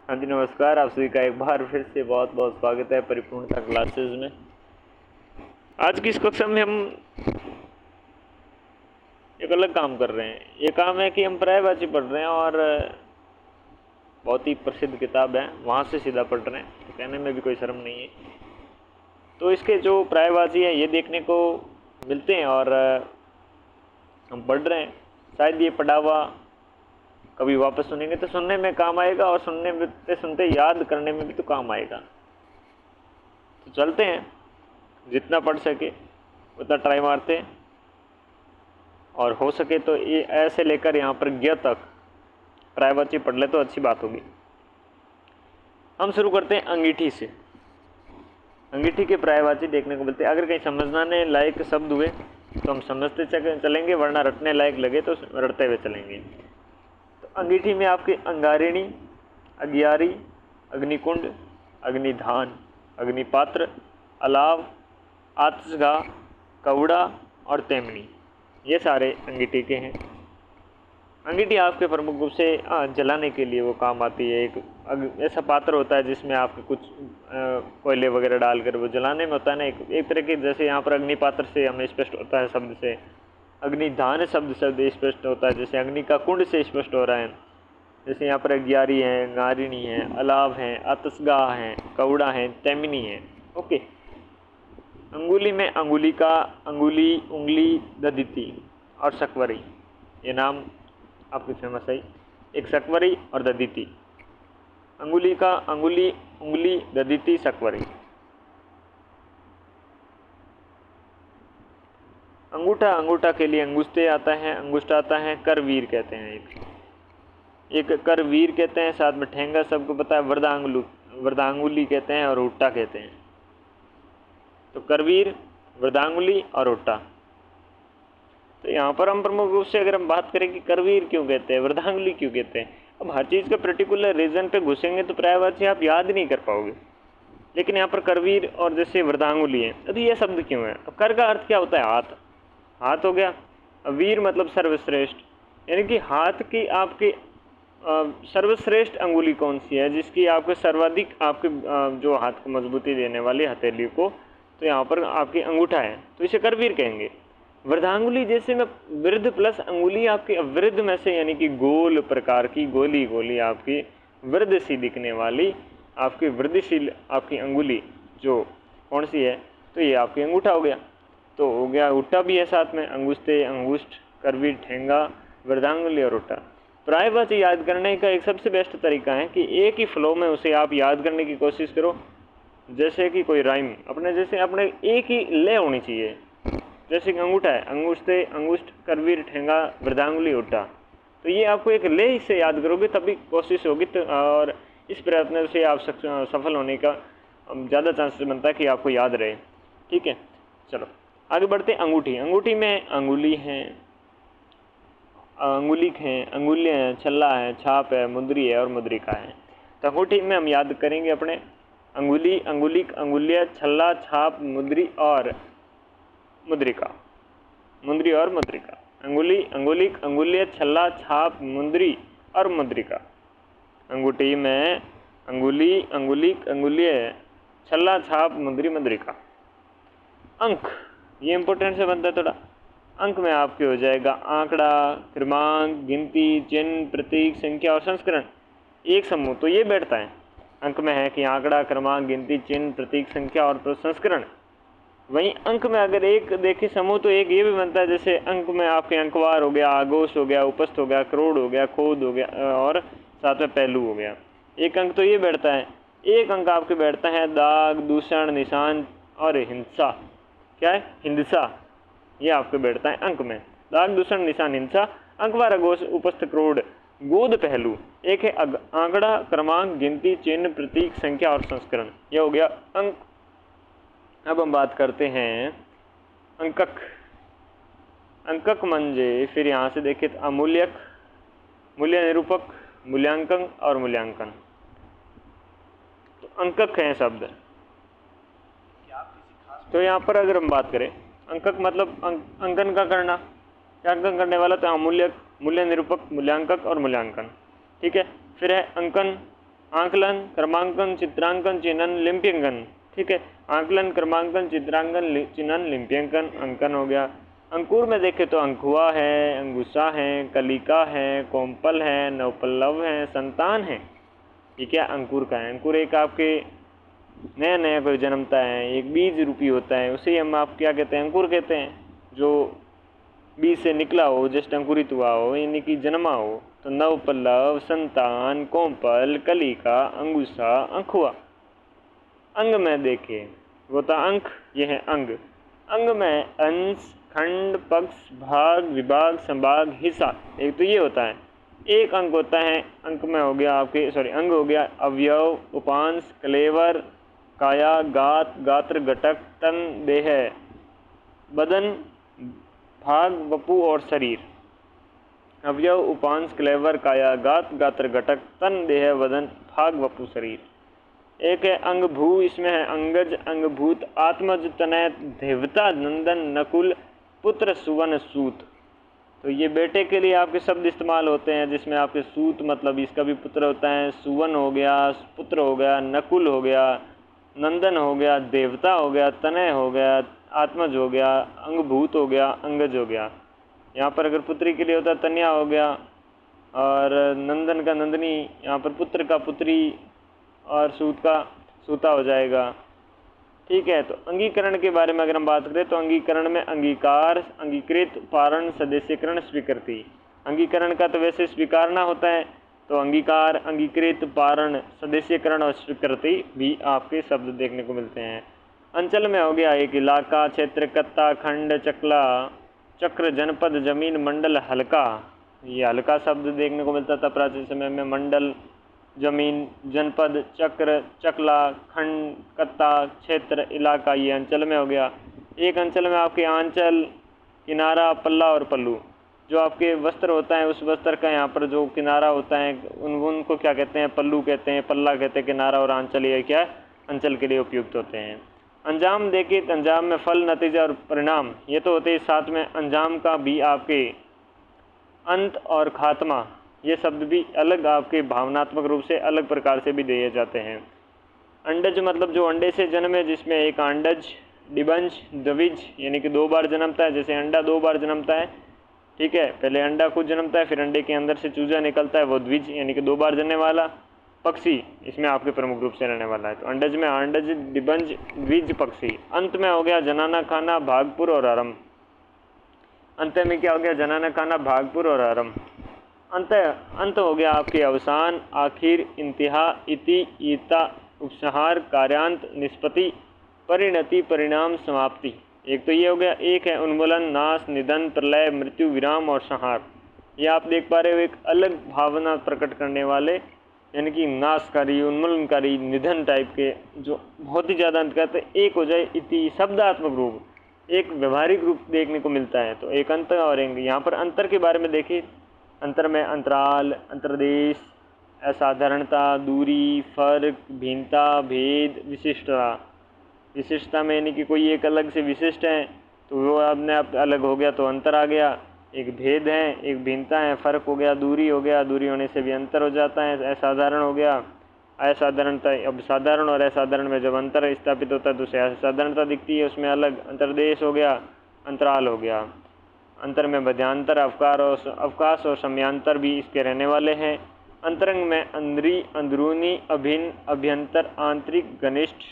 हाँ जी, नमस्कार। आप सभी का एक बार फिर से बहुत बहुत स्वागत है परिपूर्णता क्लासेस में। आज की इस कक्षा में हम एक अलग काम कर रहे हैं। ये काम है कि हम पर्यायवाची पढ़ रहे हैं और बहुत ही प्रसिद्ध किताब है, वहाँ से सीधा पढ़ रहे हैं, तो कहने में भी कोई शर्म नहीं है। तो इसके जो पर्यायवाची है ये देखने को मिलते हैं और हम पढ़ रहे हैं। शायद ये पढ़ा हुआ कभी वापस सुनेंगे तो सुनने में काम आएगा और सुनते सुनते याद करने में भी तो काम आएगा। तो चलते हैं, जितना पढ़ सके उतना ट्राई मारते हैं और हो सके तो ये ऐसे लेकर यहाँ पर ग तक पर्यायवाची पढ़ ले तो अच्छी बात होगी। हम शुरू करते हैं अंगीठी से। अंगीठी के पर्यायवाची देखने को मिलते हैं। अगर कहीं समझने लायक शब्द हुए तो हम समझते चलेंगे, वरना रटने लायक लगे तो रटते हुए चलेंगे। तो अंगीठी में आपके अंगारिणी, अगियारी, अग्निकुंड, अग्निधान, अग्निपात्र, अलाव, आतिशगाह, कौड़ा और तेमनी, ये सारे अंगीठी के हैं। अंगीठी आपके प्रमुख रूप से जलाने के लिए वो काम आती है। एक ऐसा पात्र होता है जिसमें आपके कुछ कोयले वगैरह डालकर वो जलाने में होता है ना, एक तरह के, जैसे यहाँ पर अग्निपात्र से हमें स्पष्ट होता है शब्द से, अग्निधान शब्द स्पष्ट होता है, जैसे अग्नि का कुंड से स्पष्ट हो रहा है। जैसे यहाँ पर अगियारी है, अंगारिणी है, अलाव है, आतिशगाह है, कौड़ा है, तेमनी है। ओके। अंगुली में अंगुलिका, अंगुली, उंगली, दधीति और सकवरी, ये नाम आपकी फेमस है। एक सकवरी और दधीति। अंगुली का अंगुली, उंगली, दधीति, सकवरी। अंगूठा, अंगूठा के लिए अंगुष्ठे आता है, अंगुष्ठ आता है। करवीर कहते हैं एक करवीर कहते हैं। साथ में ठेंगा सबको पता है, वृद्धांगुली कहते हैं और उट्टा कहते हैं। तो करवीर, वृद्धांगुली और उट्टा। तो यहाँ पर हम प्रमुख रूप से अगर हम बात करें कि करवीर क्यों कहते हैं, वृद्धांगुली क्यों कहते हैं, अब हर चीज़ का पर्टिकुलर रीजन पे घुसेंगे तो पर्यायवाची आप याद नहीं कर पाओगे। लेकिन यहाँ पर करवीर और जैसे वृद्धांगुली है, अभी ये शब्द क्यों है? अब कर का अर्थ क्या होता है? हाथ, हाथ हो गया। अब वीर मतलब सर्वश्रेष्ठ, यानी कि हाथ की आपकी सर्वश्रेष्ठ अंगुली कौन सी है, जिसकी आपके सर्वाधिक आपके जो हाथ को मजबूती देने वाली हथेली को, तो यहाँ पर आपकी अंगूठा है, तो इसे करवीर कहेंगे। वृद्धांगुली जैसे में वृद्ध प्लस अंगुली आपकी वृद्ध में से, यानी कि गोल प्रकार की, गोली गोली आपकी वृद्ध सी दिखने वाली आपकी वृद्धिशील आपकी अंगुली जो कौन सी है, तो ये आपकी अंगूठा हो गया। तो हो गया, उट्टा भी है साथ में, अंगुष्ठे, अंगुष्ठ, करवीर, ठेंगा, वृद्धांगुली और उट्टा। पर्यायवाची याद करने का एक सबसे बेस्ट तरीका है कि एक ही फ्लो में उसे आप याद करने की कोशिश करो। जैसे कि कोई राइम अपने, जैसे अपने एक ही ले होनी चाहिए। जैसे कि अंगूठा है, अंगुष्ठे, अंगुष्ठ, करवीर, ठेंगा, वृद्धांगुली, उट्टा, तो ये आपको एक ले से याद करोगे तभी कोशिश होगी। तो और इस प्रयत्न से आप सफल होने का ज़्यादा चांसेस बनता है कि आपको याद रहे। ठीक है, चलो आगे बढ़ते हैं। अंगूठी, अंगूठी में अंगुली है, अंगुलिक हैं, अंगुलियाँ हैं, छल्ला है, छाप है, मुद्री है और मुद्रिका है। तो अंगूठी में हम याद करेंगे अपने अंगुली, अंगुलिक, अंगुलिया, छल्ला, छाप, मुद्री और मुद्रिका। मुद्री और मुद्रिका, अंगुली, अंगुलिक, अंगुलिया, छल्ला, छाप, मुद्री और मुद्रिका। अंगूठी में अंगुली, अंगुलिक, अंगुलिया, छल्ला, छाप, मुद्री, मुद्रिका। अंक, ये इंपॉर्टेंट से बनता है थोड़ा। अंक में आपके हो जाएगा आंकड़ा, क्रमांक, गिनती, चिन्ह, प्रतीक, संख्या और संस्करण, एक समूह तो ये बैठता है। अंक में है कि आंकड़ा, क्रमांक, गिनती, चिन्ह, प्रतीक, संख्या और संस्करण। वहीं अंक में अगर एक देखे समूह तो एक ये भी बनता है, जैसे अंक में आपके अंकवार हो गया, आगोश हो गया, उपस्थ हो गया, करोड़ हो गया, खोद हो गया और साथ में पहलू हो गया। एक अंक तो ये बैठता है। एक अंक आपके बैठता है दाग, दूषण, निशान और हिंसा। क्या है? हिंसा, ये आपके बैठता है अंक में। दाग, दूषण, निशान, हिंसा, अंकवार, आगोश, उपस्थ, करोड़, गोद, पहलू। एक है आंकड़ा, क्रमांक, गिनती, चिन्ह, प्रतीक, संख्या और संस्करण, ये हो गया अंक। अब हम बात करते हैं अंकक। अंकक म्हणजे, फिर यहाँ से देखें तो अमूल्यक, मूल्य निरूपक, मूल्यांकन और मूल्यांकन, तो अंकक हैं शब्द। तो यहाँ पर अगर हम बात करें अंकक मतलब अंकन का करना, क्या अंकन करने वाला, तो अमूल्यक, मूल्य निरूपक, मूल्यांकक और मूल्यांकन। ठीक है, फिर है अंकन, आंकलन, क्रमांकन, चित्रांकन, चिन्हन, लिप्यंकन। ठीक है, आंकलन, क्रमांकन, चित्रांकन, चिन्हन, लिप्यंकन, अंकन हो गया। अंकुर में देखें तो अंकुआ है, अंगुसा है, कलिका है, कोम्पल है, नवपल्लव है, संतान है। ये क्या अंकुर का है? अंकुर एक आपके नया नया कोई जन्मता है, एक बीज रूपी होता है, उसे हम आप क्या कहते हैं? अंकुर कहते हैं। जो बीज से निकला हो, जस्ट अंकुरित हुआ हो, यानी कि जन्मा हो। तो नवपल्लव, संतान, कोम्पल, कलिका, अंगुसा, अंकुआ। अंग में देखें, वो था अंक, यह है अंग। अंग में अंश, खंड, पक्ष, भाग, विभाग, संभाग, हिस्सा, एक तो ये होता है। एक अंग होता है, अंक में हो गया आपके अंग हो गया अवयव, उपांश, कलेवर, काया, गात, गात्र, घटक, तन, देह, बदन, भाग, वपु और शरीर। अवयव, उपांश, क्लेवर, काया, गात, गात्र, घटक, तन, देह, वदन, भाग, वपु, शरीर। एक है अंग भू, इसमें है अंगज, अंगभूत, आत्मज, तनय, देवता, नंदन, नकुल, पुत्र, सुवन, सूत। तो ये बेटे के लिए आपके शब्द इस्तेमाल होते हैं, जिसमें आपके सूत मतलब इसका भी पुत्र होता है, सुवन हो गया, पुत्र हो गया, नकुल हो गया, नंदन हो गया, देवता हो गया, तनय हो गया, आत्मज हो गया, अंगभूत हो गया, अंगज हो गया। यहाँ पर अगर पुत्री के लिए होता तन्या हो गया, और नंदन का नंदनी, यहाँ पर पुत्र का पुत्री, और सूत का सूता हो जाएगा। ठीक है, तो अंगीकरण के बारे में अगर हम बात करें तो अंगीकरण में अंगीकार, अंगीकृत, पारण, सदस्यकरण, स्वीकृति। अंगीकरण का तो वैसे स्वीकारना होता है, तो अंगीकार, अंगीकृत, पारण, सदस्यकरण और स्वीकृति भी आपके शब्द देखने को मिलते हैं। अंचल में हो गया एक इलाका, क्षेत्र, कत्ता, खंड, चकला, चक्र, जनपद, जमीन, मंडल, हल्का। ये हल्का शब्द देखने को मिलता था प्राचीन समय में। मंडल, जमीन, जनपद, चक्र, चकला, खंड, कत्ता, क्षेत्र, इलाका, ये अंचल में हो गया। एक अंचल में आपके आंचल, किनारा, पल्ला और पल्लू। जो आपके वस्त्र होता है, उस वस्त्र का यहाँ पर जो किनारा होता है उनको क्या कहते हैं? पल्लू कहते हैं, पल्ला कहते हैं किनारा, और आंचल ये क्या अंचल के लिए उपयुक्त होते हैं। अंजाम देखिए, तो अंजाम में फल, नतीजा और परिणाम ये तो होते हैं, साथ में अंजाम का भी आपके अंत और खात्मा ये शब्द भी अलग आपके भावनात्मक रूप से अलग प्रकार से भी दिए जाते हैं। अंडज मतलब जो अंडे से जन्मे, जिसमें एक अंडज, डिबंज, द्विज यानी कि 2 बार जन्मता है। जैसे अंडा 2 बार जन्मता है, ठीक है, पहले अंडा खुद जन्मता है, फिर अंडे के अंदर से चूजा निकलता है, वो द्विज यानी कि 2 बार जनने वाला। पक्षी इसमें आपके प्रमुख रूप से रहने वाला है। तो अंडज में अंडज, डिबंज, द्विज, पक्षी। अंत में हो गया जनाना, खाना, भागपुर और आरंभ। अंत में क्या हो गया? जनाना, खाना, भागपुर और आरंभ। अंत हो गया आपके अवसान, आखिर, इंतहा, इति, ईता, उपसंहार, कार्यांत, निष्पत्ति, परिणति, परिणाम, समाप्ति। एक तो ये हो गया। एक है उन्मूलन, नाश, निधन, प्रलय, मृत्यु, विराम और संहार। ये आप देख पा रहे हो एक अलग भावना प्रकट करने वाले, यानी कि नाशकारी, उन्मूलनकारी, निधन टाइप के, जो बहुत ही ज़्यादा अंत करते। एक हो जाए इति, शब्दात्मक रूप, एक व्यवहारिक रूप देखने को मिलता है। तो एक अंतर और एक यहाँ पर अंतर के बारे में देखिए। अंतर में अंतराल, अंतर्देश, असाधारणता, दूरी, फर्क, भिन्नता, भेद, विशिष्टता। विशिष्टता में यानी कि कोई एक अलग से विशिष्ट है तो वो अपने आप अलग हो गया, तो अंतर आ गया। एक भेद है, एक भिन्नता है, फर्क हो गया, दूरी हो गया, दूरी होने से भी अंतर हो जाता है। असाधारण हो गया, असाधारणता। अब साधारण और असाधारण में जब अंतर स्थापित होता है तो उसे असाधारणता दिखती है, उसमें अलग। अंतर्देश हो गया, अंतराल हो गया। अंतर में मध्यांतर, अवकाश और समयांतर भी इसके रहने वाले हैं। अंतरंग में अंदरी, अंदरूनी, अभिन्न, अभ्यंतर, आंतरिक, घनिष्ठ,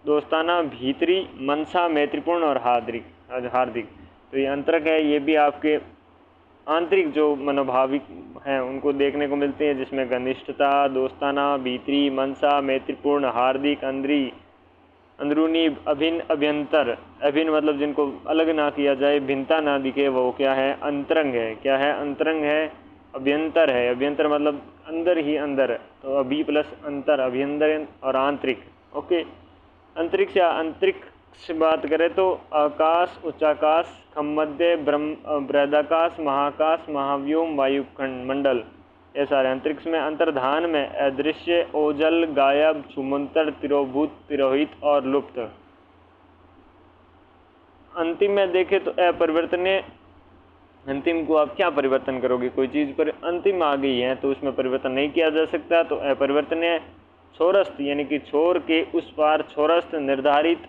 दोस्ताना, भीतरी, मनसा, मैत्रीपूर्ण और हार्दिक। तो ये अंतरक है, ये भी आपके आंतरिक जो मनोभाविक हैं उनको देखने को मिलते हैं, जिसमें घनिष्ठता, दोस्ताना, भीतरी, मनसा, मैत्रीपूर्ण, हार्दिक, अंदरूनी, अभिन्न, अभ्यंतर। अभिन्न मतलब जिनको अलग ना किया जाए, भिन्नता ना दिखे, वो क्या है? अंतरंग है। क्या है? अंतरंग है। अभ्यंतर है, अभ्यंतर मतलब अंदर ही अंदर, तो अभी प्लस अंतर, अभ्यंतर और आंतरिक। ओके, अंतरिक्ष या अंतरिक्ष बात करें तो आकाश, उच्चाकाश, खमध्य, बृहदाकाश, महाकाश, महाव्योम, वायुखंड, मंडल, ये सारे अंतरिक्ष में। अंतर्धान में अदृश्य, ओझल, गायब, छुमंतर, तिरोभूत, तिरोहित और लुप्त। अंतिम में देखें तो अपरिवर्तनीय, अंतिम को आप क्या परिवर्तन करोगे? कोई चीज़ पर अंतिम आ गई है तो उसमें परिवर्तन नहीं किया जा सकता, तो अपरिवर्तनीय। छोरस्थ यानी कि छोर के उस पार, छोरस्थ निर्धारित।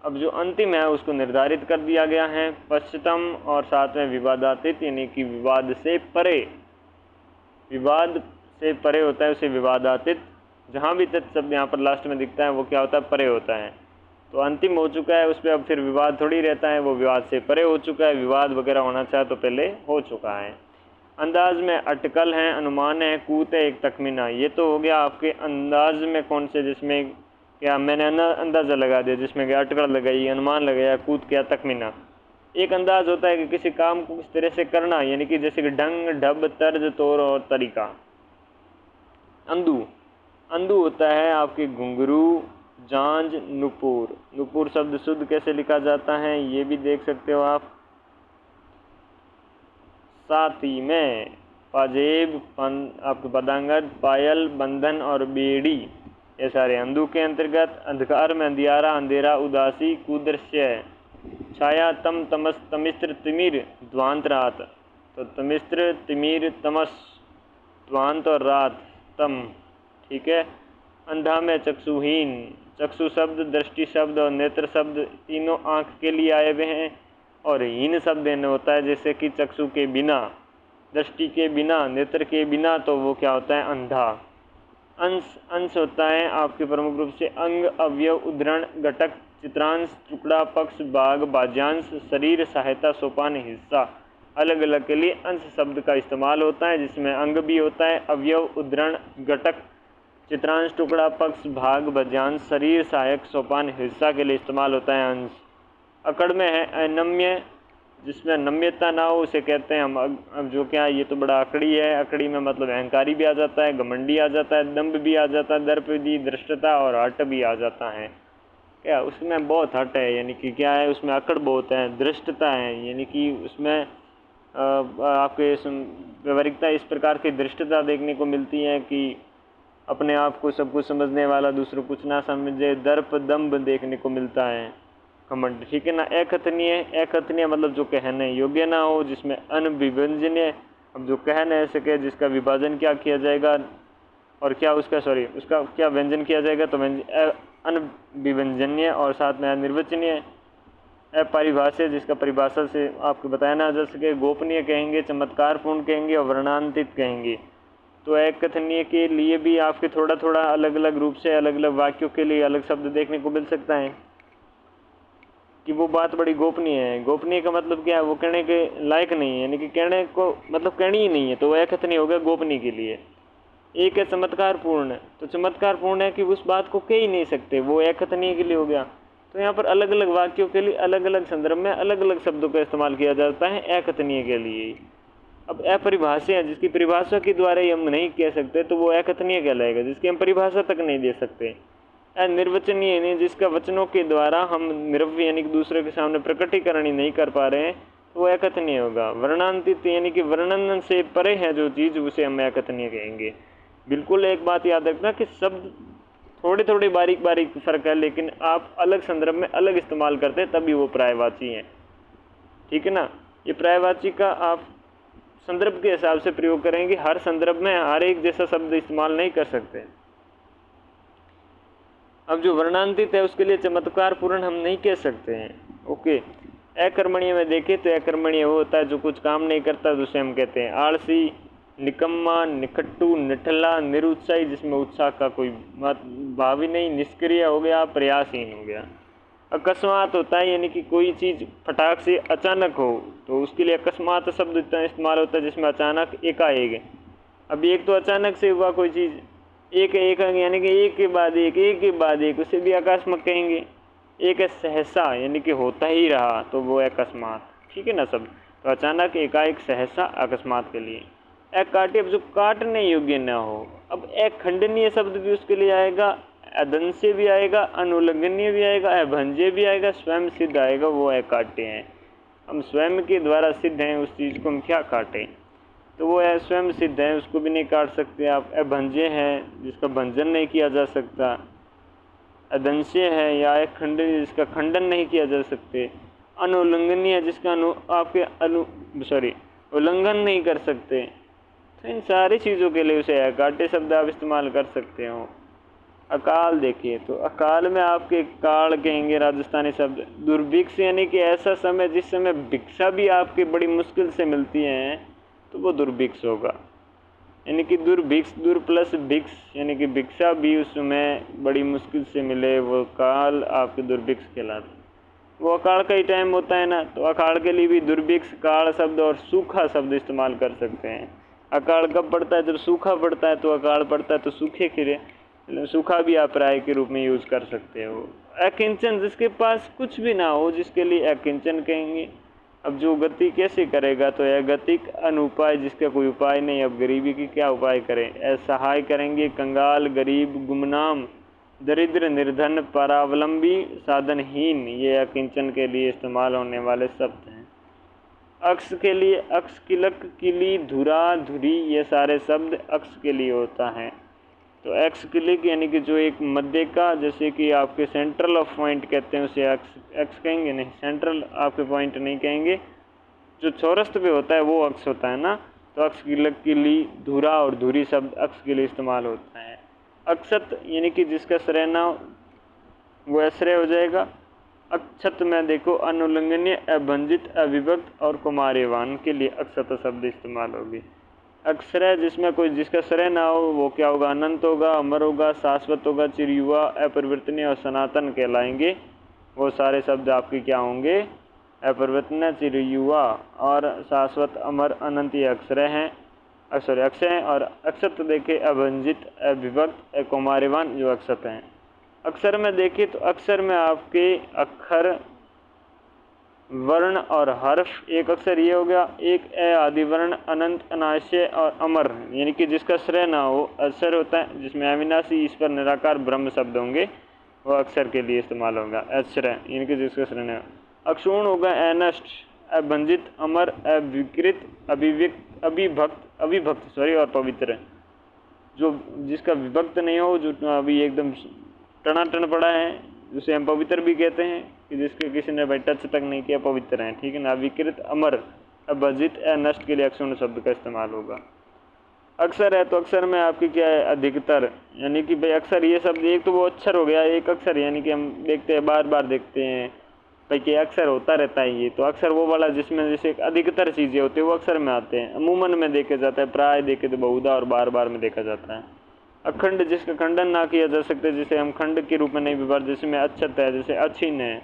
अब जो अंतिम है उसको निर्धारित कर दिया गया है। पश्चितम और साथ में विवादातीत यानी कि विवाद से परे, विवाद से परे होता है उसे विवादातीत। जहाँ भी तत् शब्द यहाँ पर लास्ट में दिखता है वो क्या होता है? परे होता है। तो अंतिम हो चुका है, उस पर अब फिर विवाद थोड़ी रहता है, वो विवाद से परे हो चुका है। विवाद वगैरह होना चाहे तो पहले हो चुका है। अंदाज में अटकल है, अनुमान है, कूत है, एक तखमीना। ये तो हो गया आपके अंदाज में कौन से, जिसमें क्या मैंने अंदाज़ा लगा दिया, जिसमें क्या अटकल लगाई, अनुमान लगाया, कूत किया, तखमीना। एक अंदाज होता है कि किसी काम को किस तरह से करना, यानी कि जैसे कि ढंग, ढब, तर्ज, तौर और तरीका। अंधु, अंधु होता है आपके घुंघरू, जांज, नुपुर। नुपुर शब्द शुद्ध कैसे लिखा जाता है ये भी देख सकते हो आप। साथ ही में पाजेब, आपके पदांगद, पायल, बंधन और बेड़ी, ये सारे अंधु के अंतर्गत। अंधकार में अंधियारा, अंधेरा, उदासी, कुदृश्य। छाया, तम, तमस, तमिस्त्र, तिमिर, ध्वांत, रात। तो तमिस्त्र, तिमिर, तमस, ध्वांत और रात, तम। ठीक है। अंधा में चक्षुहीन, चक्षु शब्द, दृष्टि शब्द और नेत्र शब्द तीनों आँख के लिए आए हुए हैं। और हीन शब्द इन्हें होता है जैसे कि चक्षु के बिना, दृष्टि के बिना, नेत्र के बिना, तो वो क्या होता है? अंधा। अंश, अंश होता है आपके प्रमुख रूप से अंग, अवयव, उद्धरण, घटक, चित्रांश, टुकड़ा, पक्ष, भाग, भाज्यांश, शरीर, सहायता, सोपान, हिस्सा। अलग अलग के लिए अंश शब्द का इस्तेमाल होता है, जिसमें अंग भी होता है, अवयव, उद्धरण, घटक, चित्रांश, टुकड़ा, पक्ष, भाग, भाज्यांश, शरीर, सहायक, सोपान, हिस्सा के लिए इस्तेमाल होता है अंश। अकड़ में है अनम्य, जिसमें नम्यता ना हो उसे कहते हैं हम अब जो क्या, ये तो बड़ा अकड़ी है। अकड़ी में मतलब अहंकारी भी आ जाता है, घमंडी आ जाता है, दम्भ भी आ जाता है, दर्प भी, धृष्टता और हट भी आ जाता है। क्या उसमें बहुत हट है, यानी कि क्या है उसमें अकड़ बहुत है, धृष्टता है, यानी कि उसमें आपके व्यवहारिकता इस प्रकार की धृष्टता देखने को मिलती है कि अपने आप को सब कुछ समझने वाला, दूसरों कुछ ना समझे, दर्प, दम्भ देखने को मिलता है, घमंड। ठीक है ना। अकथनीय, अकथनीय मतलब जो कहने योग्य ना हो, जिसमें अनविभंजनीय, अब जो कह नहीं सके, जिसका विभाजन क्या किया जाएगा और क्या उसका उसका क्या व्यंजन किया जाएगा, तो अनविभंजनीय। और साथ में अनिर्वचनीय, अपरिभाष्य, जिसका परिभाषा से आपको बताया ना जा सके। गोपनीय कहेंगे, चमत्कारपूर्ण कहेंगे और वर्णांतित कहेंगे। तो अकथनीय के लिए भी आपके थोड़ा थोड़ा अलग अलग रूप से, अलग अलग वाक्यों के लिए अलग शब्द देखने को मिल सकता है कि वो बात बड़ी गोपनीय है। गोपनीय का मतलब क्या है? वो कहने के लायक नहीं है, यानी कि कहने को मतलब कहनी ही नहीं है, तो वह अकथनीय हो गया गोपनीय के लिए। एक है चमत्कारपूर्ण, तो चमत्कारपूर्ण है कि उस बात को कह ही नहीं सकते, वो अकथनीय के लिए हो गया। तो यहाँ पर अलग अलग वाक्यों के लिए अलग अलग संदर्भ में अलग अलग शब्दों का इस्तेमाल किया जाता है अकथनीय के लिए। अब अपरिभाषा है, जिसकी परिभाषा के द्वारा ही हम नहीं कह सकते, तो वो अकथनीय कहलाएगा, जिसकी हम परिभाषा तक नहीं दे सकते। अनिर्वचनीय यानी जिसका वचनों के द्वारा हम निरव्य यानी कि दूसरे के सामने प्रकटीकरण ही नहीं कर पा रहे हैं, तो वो अकथनीय होगा। वर्णांतित यानी कि वर्णन से परे है जो चीज़, उसे हम अकथनीय कहेंगे। बिल्कुल एक बात याद रखना कि शब्द थोड़े थोड़े बारीक बारीक फर्क है, लेकिन आप अलग संदर्भ में अलग इस्तेमाल करते हैं, तभी वो पर्यायवाची हैं। ठीक है ना। ये पर्यायवाची का आप संदर्भ के हिसाब से प्रयोग करेंगे, हर संदर्भ में हर एक जैसा शब्द इस्तेमाल नहीं कर सकते। अब जो वर्णांतित है उसके लिए चमत्कार पूर्ण हम नहीं कह सकते हैं। ओके। अकर्मणीय में देखें तो अकर्मणीय वो होता है जो कुछ काम नहीं करता, जिसे हम कहते हैं आलसी, निकम्मा, निकट्टू, निठल्ला, निरुत्साही, जिसमें उत्साह का कोई भाव ही नहीं, निष्क्रिय हो गया, प्रयासहीन हो गया। अकस्मात होता है यानी कि कोई चीज़ फटाक से अचानक हो, तो उसके लिए अकस्मात शब्द इस्तेमाल होता है, जिसमें अचानक, एकाएक। अब एक तो अचानक से हुआ कोई चीज़, एक एक यानी कि एक के बाद एक, उसे भी अकस्मात कहेंगे। एक है सहसा यानी कि होता ही रहा, तो वो अकस्मात। ठीक है ना सब। तो अचानक, एकाएक, सहसा, अकस्मात के लिए। अकाट्य, अब जो काटने योग्य न हो। अब अखंडनीय शब्द भी उसके लिए आएगा, अदंस्य भी आएगा, अनुल्लंघनीय भी आएगा, अभंज्य भी आएगा, स्वयं सिद्ध आएगा, वो अकाट्य हैं। हम स्वयं के द्वारा सिद्ध हैं, उस चीज़ को हम क्या काटें, तो वो है स्वयं सिद्ध है, उसको भी नहीं काट सकते आप। अभंज्य है, जिसका भंजन नहीं किया जा सकता। अदंस्य है या अखंडनीय, जिसका खंडन नहीं किया जा सकते। अनुल्लंघनीय जिसका उल्लंघन नहीं कर सकते। तो इन सारी चीज़ों के लिए उसे अकाट्य शब्द आप इस्तेमाल कर सकते हो। अकाल देखिए, तो अकाल में आपके काल कहेंगे राजस्थानी शब्द। दुर्भिक्ष यानी कि ऐसा समय जिस समय भिक्षा भी आपकी बड़ी मुश्किल से मिलती है, तो वो दुर्भिक्ष होगा। यानी कि दुर्भिक्ष, दुर प्लस भिक्ष यानी कि भिक्षा भी उस समय बड़ी मुश्किल से मिले, वो काल आपके दुर्भिक्ष कहलाते हैं। वो अकाल का ही टाइम होता है ना, तो अकाल के लिए भी दुर्भिक्ष, काल शब्द और सूखा शब्द इस्तेमाल कर सकते हैं। अकाल कब पड़ता है? जब सूखा पड़ता है, तो अकाल पड़ता है तो सूखे खीरे, सूखा भी आप राय के रूप में यूज़ कर सकते हो। अकिंचन जिसके पास कुछ भी ना हो, जिसके लिए अकिंचन कहेंगे। अब जो गति कैसे करेगा? तो यह गतिक अनुपाय जिसका कोई उपाय नहीं। अब गरीबी की क्या उपाय करें? असहाय करेंगे, कंगाल, गरीब, गुमनाम, दरिद्र, निर्धन, परावलंबी, साधनहीन, ये अकिंचन के लिए इस्तेमाल होने वाले शब्द हैं। अक्ष के लिए अक्ष, किलक, किली, धुरा, धुरी, ये सारे शब्द अक्ष के लिए होता है। तो एक्स क्लिक यानी कि जो एक मध्य का, जैसे कि आपके सेंट्रल ऑफ पॉइंट कहते हैं, उसे एक्स कहेंगे, नहीं सेंट्रल आपके पॉइंट नहीं कहेंगे। जो चौरस्त पे होता है वो अक्ष होता है ना। तो अक्ष, किलक, किली, धुरा और धुरी शब्द अक्ष के लिए इस्तेमाल होता है। अक्षत यानी कि जिसका श्रेय ना वो अश्रय हो जाएगा। अक्षत में देखो अनुल्लंघनीय, अभंजित, अविभक्त और कुमार्यवान के लिए अक्षत शब्द इस्तेमाल होगी। अक्षरय जिसमें कोई जिसका श्रेय ना हो वो क्या होगा? अनंत होगा, अमर होगा, शाश्वत होगा, चिरयुवा, अपरिवर्तनीय और सनातन कहलाएंगे। वो सारे शब्द आपके क्या होंगे? अपरिवर्तनीय, चिरयुवा और शाश्वत, अमर, अनंत, ये अक्षरय हैं, अक्षय हैं। और अक्षत देखे अभंजित, अविभक्त, कुमार्यवान जो अक्षत हैं। अक्षर में देखें तो अक्षर में आपके अक्षर, वर्ण और हर्फ, एक अक्षर ये हो गया, एक ए आदि वर्ण, अनंत, अनाशय और अमर यानी कि जिसका श्रेय ना हो अक्षर होता है, जिसमें अविनाशी, ईश्वर, निराकार, ब्रह्म शब्द होंगे, वो अक्षर के लिए इस्तेमाल होगा। अक्षर यानी कि जिसका श्रेय ना हो। अक्षूण होगा अनष्ट, अभंजित, अमर, अविकृत, अविभक्त और पवित्र, जो जिसका विभक्त नहीं हो, जो अभी एकदम टनाटन पड़ा है, जिसे हम पवित्र भी कहते हैं, कि जिसके किसी ने भाई टच तक नहीं किया, पवित्र हैं, ठीक है ना। विकृत, अमर, अभजित, नष्ट के लिए अक्षुण शब्द का इस्तेमाल होगा। अक्षर है तो अक्षर में आपकी क्या है? अधिकतर, यानी कि भाई अक्षर ये शब्द, एक तो वो अक्षर हो गया, एक अक्षर यानी कि हम देखते हैं बार बार देखते हैं भाई कि अक्षर होता रहता है। ये तो अक्षर वो वाला जिसमें जैसे अधिकतर चीज़ें होती है वो अक्षर में आते हैं, अमूमन में देखा जाता है, प्राय देखे तो बहुधा और बार बार में देखा जाता है। अखंड जिसका खंडन ना किया जा सकते, जिसे हम खंड के रूप में नहीं व्यवहार, जिसमें अच्छत है, जैसे अच्छिन है,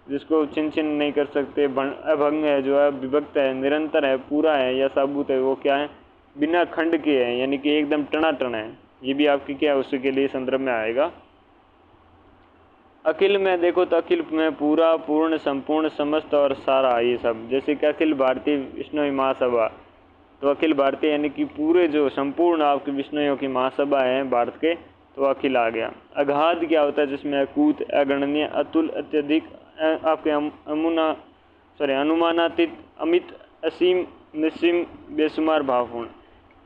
जिसको छिन छिन नहीं कर सकते। अभंग है जो है विभक्त है, निरंतर है, पूरा है या साबुत है, वो क्या है? बिना खंड के है, यानी कि एकदम टनाटन है। ये भी आपकी क्या है? उसी के लिए संदर्भ में आएगा। अखिल में देखो तो अखिल में पूरा, पूर्ण, संपूर्ण, समस्त और सारा, ये सब। जैसे कि अखिल भारतीय विष्णु महासभा, तो अखिल भारतीय यानी कि पूरे जो संपूर्ण आपके विष्णुओं की महासभा है भारत के, तो अखिल आ गया। अगाध क्या होता है? जिसमें अकूत, अगणनीय, अतुल, अत्यधिक, आपके अनुमानातीत, अमित, असीम, निसीम, बेशुमार, भावपूर्ण।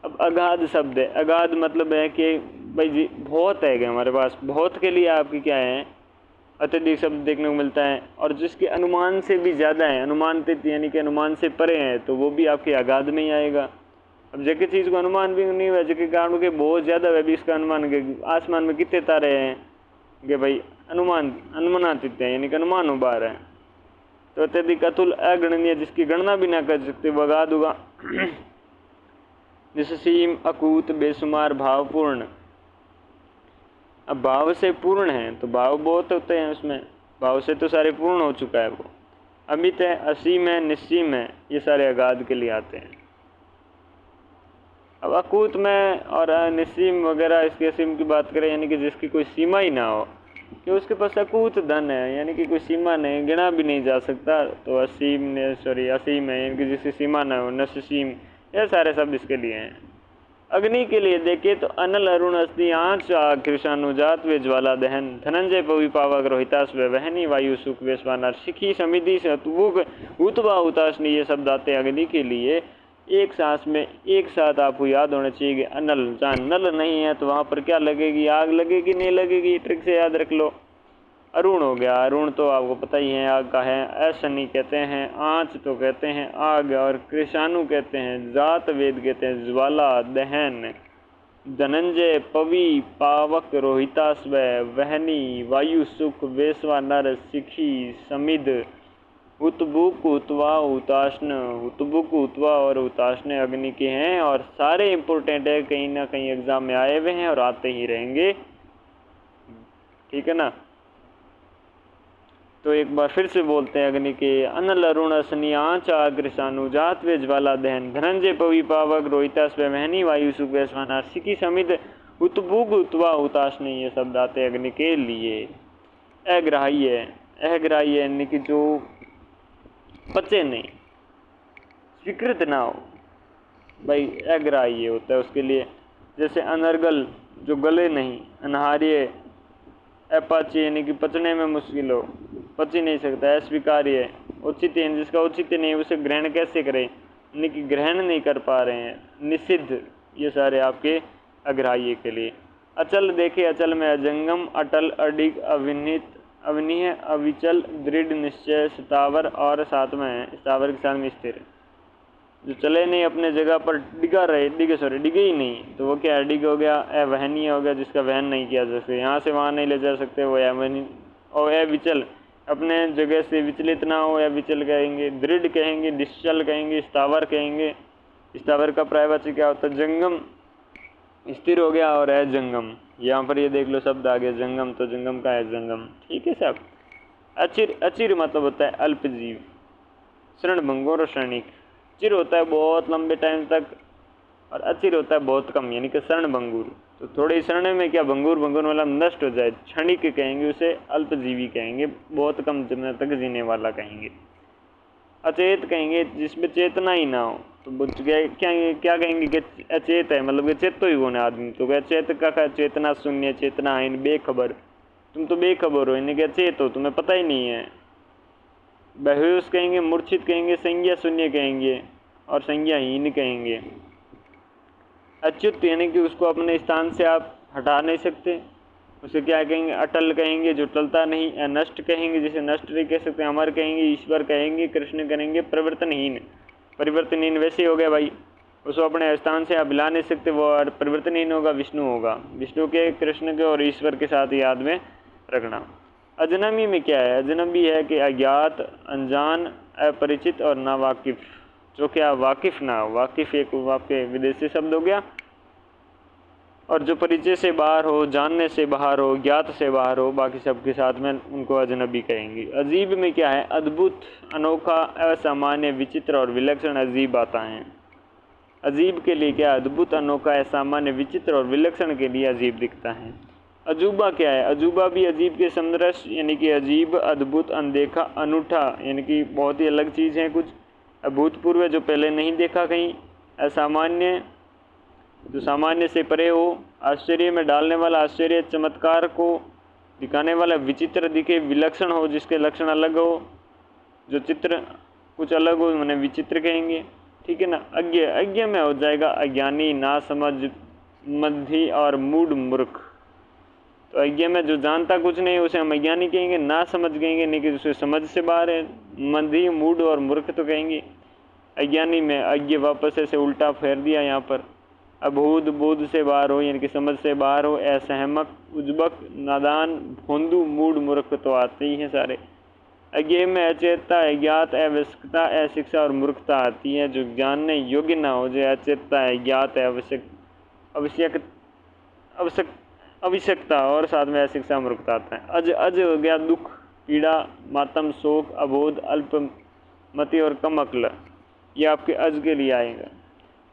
अब अगाध शब्द है, अगाध मतलब है कि भाई जी बहुत है कि हमारे पास, बहुत के लिए आपकी क्या है? अत्यधिक शब्द देखने को मिलता है। और जिसके अनुमान से भी ज़्यादा है, अनुमानित यानी कि अनुमान से परे है, तो वो भी आपके अगाध में ही आएगा। अब जगह चीज़ को अनुमान भी नहीं हुआ, जगह कारण के बहुत ज़्यादा है भी इसका अनुमान के आसमान में कितने तारे हैं कि भाई अनुमानातीत है, यानी कि अनुमान हो बाहर है। तो अत्यधिक, अतुल, अगणनीय, जिसकी गणना भी ना कर सकते, वो अगाध होगा। निस्सीम, अकूत, बेशुमार, भावपूर्ण। अब भाव से पूर्ण है तो भाव बहुत होते हैं उसमें, भाव से तो सारे पूर्ण हो चुका है वो। अमित है, असीम है, निस्सीम है, ये सारे अगाध के लिए आते हैं। अब अकूत में और निस्सीम वगैरह, इसके असीम की बात करें, यानी कि जिसकी कोई सीमा ही ना हो, कि उसके पास अकूत धन है, यानी कि कोई सीमा नहीं, गिना भी नहीं जा सकता, तो असीम है, यानी कि जिसकी सीमा ना हो। नस्सीम, ये सारे शब्द इसके लिए हैं। अग्नि के लिए देखे तो अनल, अरुण, अस्थि, आँच, आग, कृषानुजात, वे ज्वाला दहन, धनंजय, पवी, पावक, रोहितास, वे वहनी, वायु, सुख, वेशवानर, शिखी, समिधि, सतुक, उतवा, हुताशनी, ये शब्द आते हैं अग्नि के लिए। एक सांस में एक साथ आपको याद होना चाहिए कि अनल, जहाँ नल नहीं है तो वहाँ पर क्या लगेगी? आग लगेगी, नहीं लगेगी? ट्रिक से याद रख लो। अरुण हो गया, अरुण तो आपको पता ही है आग का है। ऐशनी कहते हैं आँच तो कहते हैं आग, और कृषाणु कहते हैं जात, वेद कहते हैं ज्वाला दहन। धनंजय पवि पावक रोहितास्व वहनी वायु सुख वेश्वा नर सिखी समिद उतबुक उतवा उताश्न। उतबुक उतवा और उताश्न अग्नि के हैं और सारे इम्पोर्टेंट है, कहीं ना कहीं एग्जाम में आए हुए हैं और आते ही रहेंगे, ठीक है ना। तो एक बार फिर से बोलते हैं अग्नि के, अनल अरुण असनी आँच आग कृषाणु जात वे ज्वाला दहन। धनंजय पवि पावक रोहितास्व वहनी वायु सुख वैश्वानर सिखी समिद उतबुक उतवा उताश्न। ये शब्द आते अग्नि के लिए। अग्राह्य, अग्राह्य यानी कि जो पचे नहीं, स्वीकृत ना हो भाई, अग्राह्य होता है उसके लिए। जैसे अनर्गल जो गले नहीं, अनहार्य अपाच्य यानी कि पचने में मुश्किल हो, पच ही नहीं सकता। अस्वीकार्य है, उचित यानी जिसका उचित नहीं उसे ग्रहण कैसे करें, यानी कि ग्रहण नहीं कर पा रहे हैं। निषिद्ध, ये सारे आपके अग्राह्य के लिए। अचल देखे, अचल में अजंगम, अटल, अडिग, अविनित, अवनीय, अविचल, दृढ़, निश्चय, स्थावर और साथ में है स्थावर के साथ में स्थिर, जो चले नहीं अपने जगह पर, डिगा रहे, डिगे ही नहीं, तो वो क्या डिग हो गया। अवहनीय हो गया, जिसका वहन नहीं किया जा सकता, यहाँ से वहाँ नहीं ले जा सकते वो अवहनीय। और अविचल, अपने जगह से विचलित ना हो, या विचल कहेंगे। दृढ़ कहेंगे, निश्चल कहेंगे, स्थावर कहेंगे। स्थावर का प्रायवाची क्या होता है, जंगम, स्थिर हो गया। और अजंगम, यहाँ पर ये देख लो शब्द आ गया जंगम, तो जंगम का अजंगम, ठीक है साहब। अचिर, अचिर मतलब होता है अल्पजीव, शरणभंगुर और क्षणिक। चिर होता है बहुत लंबे टाइम तक, और अचिर होता है बहुत कम, यानी कि शरणभंगुर, तो थोड़े क्षण में क्या भंगुर, भंगुर वाला नष्ट हो जाए। क्षणिक कहेंगे उसे, अल्पजीवी कहेंगे, बहुत कम समय तक जीने वाला कहेंगे। अचेत कहेंगे जिसमें चेतना ही ना हो, तो क्या कहेंगे कि अचेत है, मतलब कि चेत तो ही होना आदमी, तो क्या चेत का चेतना शून्य, चेतनाहीन, बेखबर, तुम तो बेखबर हो, यानी कि अचेत हो, तुम्हें पता ही नहीं है। बेहोश कहेंगे, मूर्छित कहेंगे, संज्ञा शून्य कहेंगे और संज्ञाहीन कहेंगे। अच्युत यानी कि उसको अपने स्थान से आप हटा नहीं सकते, उसे क्या कहेंगे, अटल कहेंगे, जो टलता नहीं। अनष्ट कहेंगे, जिसे नष्ट नहीं कह सकते, अमर कहेंगे, ईश्वर कहेंगे, कृष्ण कहेंगे, परिवर्तनहीन, परिवर्तनहीन वैसे ही हो गया भाई, उसको अपने स्थान से आप हिला नहीं सकते, वो और परिवर्तनहीन होगा, विष्णु होगा। विष्णु के, कृष्ण के और ईश्वर के साथ याद में रखना। अजनबी में क्या है, अजनबी है कि अज्ञात, अनजान, अपरिचित और नावाकिफ, जो क्या वाकिफ ना हो। वाकिफ एक आपके विदेशी शब्द हो गया, और जो परिचय से बाहर हो, जानने से बाहर हो, ज्ञात से बाहर हो, बाकी सब के साथ में उनको अजनबी कहेंगे। अजीब में क्या है, अद्भुत, अनोखा, असामान्य, विचित्र और विलक्षण अजीब आता है। अजीब के लिए क्या, अद्भुत, अनोखा, असामान्य, विचित्र और विलक्षण के लिए अजीब दिखता है। अजूबा क्या है, अजूबा भी अजीब के समदृश, यानी कि अजीब, अद्भुत, अनदेखा, अनूठा, यानी कि बहुत ही अलग चीज़ है कुछ। अभूतपूर्व, जो पहले नहीं देखा कहीं। असामान्य, जो सामान्य से परे हो। आश्चर्य में डालने वाला, आश्चर्य, चमत्कार को दिखाने वाला। विचित्र दिखे, विलक्षण हो, जिसके लक्षण अलग हो, जो चित्र कुछ अलग हो, उन्हें विचित्र कहेंगे, ठीक है ना। अज्ञ, अज्ञ में हो जाएगा अज्ञानी, नासमझ, मध्य और मूढ़, मूर्ख। तो अज्ञ में जो जानता कुछ नहीं उसे हम अज्ञानी कहेंगे, ना समझ कहेंगे, नहीं कि उसे समझ से बाहर है। मंदी, मूढ़ और मूर्ख तो कहेंगे। अज्ञानी में अज्ञ वापस ऐसे उल्टा फेर दिया यहाँ पर। अबोध, बोध से बाहर हो, यानी कि समझ से बाहर हो। असहमक, उज्बक, नादान, भोंदू, मूढ़, मूर्ख तो आते ही हैं सारे। अज्ञ में अचेतता, अज्ञात, अवश्यकता, अशिक्षा और मूर्खता आती है, जो जानने योग्य ना हो, जो अचेतता, अज्ञात, आवश्यकता और साथ में अशिक्षा, मूर्खता आता है। अज, अज हो गया दुख, पीड़ा, मातम, शोक, अबोध, अल्पमति और कम अक्ल, ये आपके अज के लिए आएगा।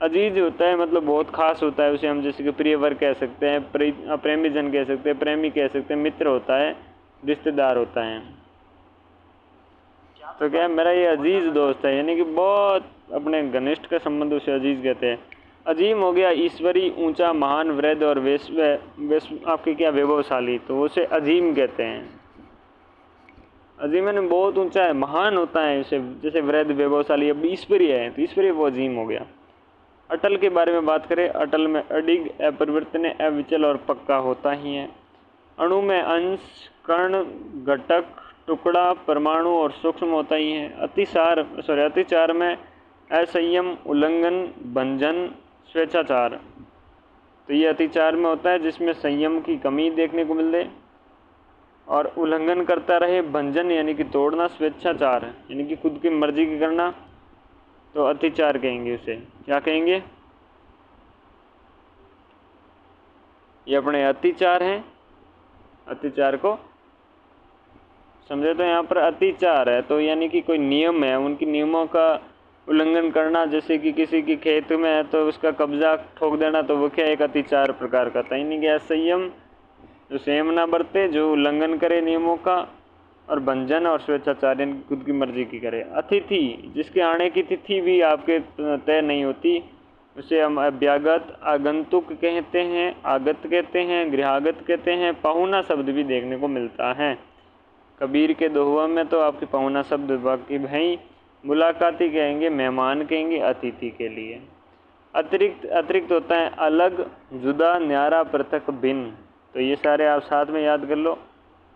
अजीज होता है मतलब बहुत खास होता है, उसे हम जैसे कि प्रियवर कह सकते हैं, प्रेमी जन कह सकते हैं, प्रेमी कह सकते हैं, मित्र होता है, रिश्तेदार होता है। तो क्या मेरा ये अजीज दोस्त है, यानी कि बहुत अपने घनिष्ठ का संबंध, उसे अजीज कहते हैं। अजीम हो गया ईश्वरी, ऊंचा, महान, वृद्ध और वैश्व आपके क्या वैभवशाली, तो उसे अजीम कहते हैं। अजीम यानी बहुत ऊंचा है, महान होता है उसे, जैसे वृद्ध, वैभवशाली। अब ईश्वरीय है तो ईश्वरीय वो अजीम हो गया। अटल के बारे में बात करें, अटल में अडिग, अपरिवर्तनीय, अविचल और पक्का होता ही है। अणु में अंश, कण, घटक, टुकड़ा, परमाणु और सूक्ष्म होता ही है। अतिचार में असंयम, उल्लंघन, भंजन, स्वेच्छाचार। तो ये अतिचार में होता है जिसमें संयम की कमी देखने को मिले और उल्लंघन करता रहे। भंजन यानी कि तोड़ना, स्वेच्छाचार यानी कि खुद की मर्जी की करना, तो अतिचार कहेंगे उसे। क्या कहेंगे? ये अपने अतिचार हैं। अतिचार को समझे तो यहाँ पर अतिचार है तो यानी कि कोई नियम है, उनकी नियमों का उल्लंघन करना। जैसे कि किसी के खेत में है तो उसका कब्जा ठोक देना, तो वो क्या एक अतिचार प्रकार का था। यानी कि असंयम, जो संयम ना बरते, जो उल्लंघन करे नियमों का, और भंजन और स्वेच्छाचार यानी खुद की मर्जी की करे। अतिथि, जिसके आने की तिथि भी आपके तय नहीं होती, उसे हम अभ्यागत, आगंतुक कहते हैं, आगत कहते हैं, गृहागत कहते हैं। पाहुना शब्द भी देखने को मिलता है। कबीर के दोहों में तो आपके पाहुना शब्द बाकी भाई मुलाकाती कहेंगे, मेहमान कहेंगे अतिथि के लिए। अतिरिक्त होता है अलग, जुदा, न्यारा, पृथक, भिन्न। तो ये सारे आप साथ में याद कर लो।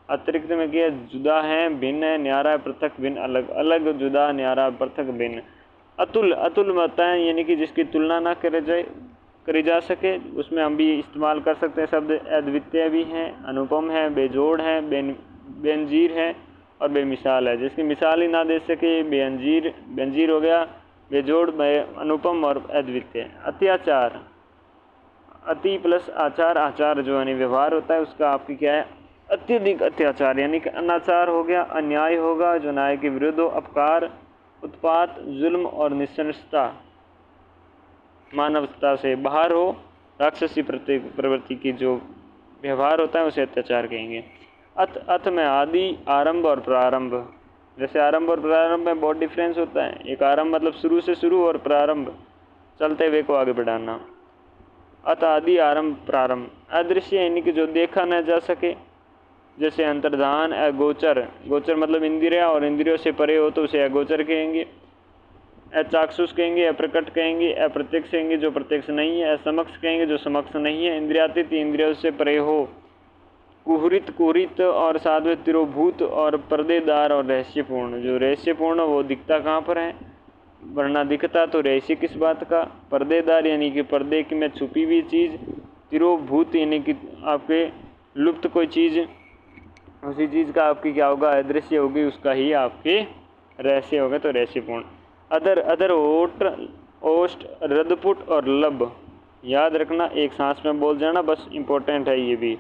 अतिरिक्त में क्या? जुदा है, भिन्न है, न्यारा है, पृथक, भिन्न, अलग। अलग, जुदा, न्यारा, पृथक, भिन्न। अतुल होता है यानी कि जिसकी तुलना ना करी जा सके। उसमें हम भी इस्तेमाल कर सकते हैं शब्द। अद्वितीय भी हैं, अनुपम है, बेजोड़ है, बेनजीर है और बेमिसाल है। जिसकी मिसाल ही ना दे सके, बेनजीर हो गया, बेजोड़, अनुपम और अद्वितीय। अत्याचार, अति प्लस आचार, आचार जो यानी व्यवहार होता है उसका आपकी क्या है? अत्यधिक अत्याचार यानी कि अनाचार हो गया, अन्याय होगा जो न्याय के विरुद्ध हो, अपकार, उत्पात, जुल्म और निशंसता, मानवता से बाहर हो, राक्षसी प्रवृत्ति की जो व्यवहार होता है उसे अत्याचार कहेंगे। अथ में आदि, आरंभ और प्रारंभ। जैसे आरंभ और प्रारंभ में बहुत डिफरेंस होता है। एक आरंभ मतलब शुरू से शुरू, और प्रारंभ चलते हुए को आगे बढ़ाना। अथ आदि, आरंभ, प्रारंभ। अदृश्य यानी कि जो देखा न जा सके, जैसे अंतर्धान, अगोचर। गोचर मतलब इंद्रिया, और इंद्रियों से परे हो तो उसे अगोचर कहेंगे। अचाक्षुष कहेंगे, अप्रकट कहेंगे, अप्रत्यक्ष कहेंगे जो प्रत्यक्ष नहीं है, असमक्ष कहेंगे जो समक्ष नहीं है। इंद्रियातीत, इंद्रियों से परे हो। कुहरित और साथ में तिरोभूत और पर्देदार और रहस्यपूर्ण। जो रहस्यपूर्ण वो दिखता कहाँ पर है? वरना दिखता तो रहस्य किस बात का? पर्देदार यानी कि पर्दे की में छुपी हुई चीज़। तिरोभूत यानी कि आपके लुप्त कोई चीज़, उसी चीज़ का आपकी क्या होगा? अदृश्य होगी, उसका ही आपके रहस्य होगा, तो रहस्यपूर्ण। अदर, ओट, ओष्ट, रदपुट और लब। याद रखना, एक सांस में बोल जाना, बस इम्पोर्टेंट है ये भी।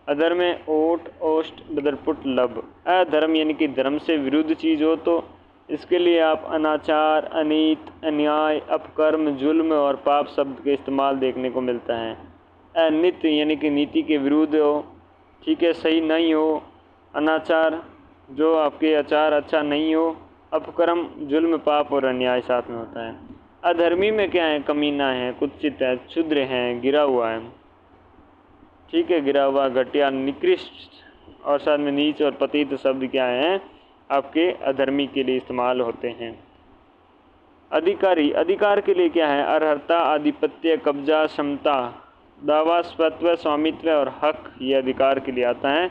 अधर में ओट, ओष्ट, बदरपुट, लब। अधर्म यानी कि धर्म से विरुद्ध चीज़ हो तो इसके लिए आप अनाचार, अनीत, अन्याय, अपकर्म, जुल्म और पाप शब्द के इस्तेमाल देखने को मिलता है। अनित यानी कि नीति के विरुद्ध हो, ठीक है, सही नहीं हो। अनाचार जो आपके आचार अच्छा नहीं हो। अपकर्म, जुल्म, पाप और अन्याय साथ में होता है। अधर्मी में क्या है? कमीना है, कुत्सित है, क्षुद्र है, गिरा हुआ है, ठीक है, गिरा हुआ, घटिया, निकृष्ट और साथ में नीच और पतित शब्द क्या हैं? आपके अधर्मी के लिए इस्तेमाल होते हैं। अधिकारी, अधिकार के लिए क्या है? अर्हता, आधिपत्य, कब्जा, क्षमता, दावा, स्वत्व, स्वामित्व और हक, ये अधिकार के लिए आता है।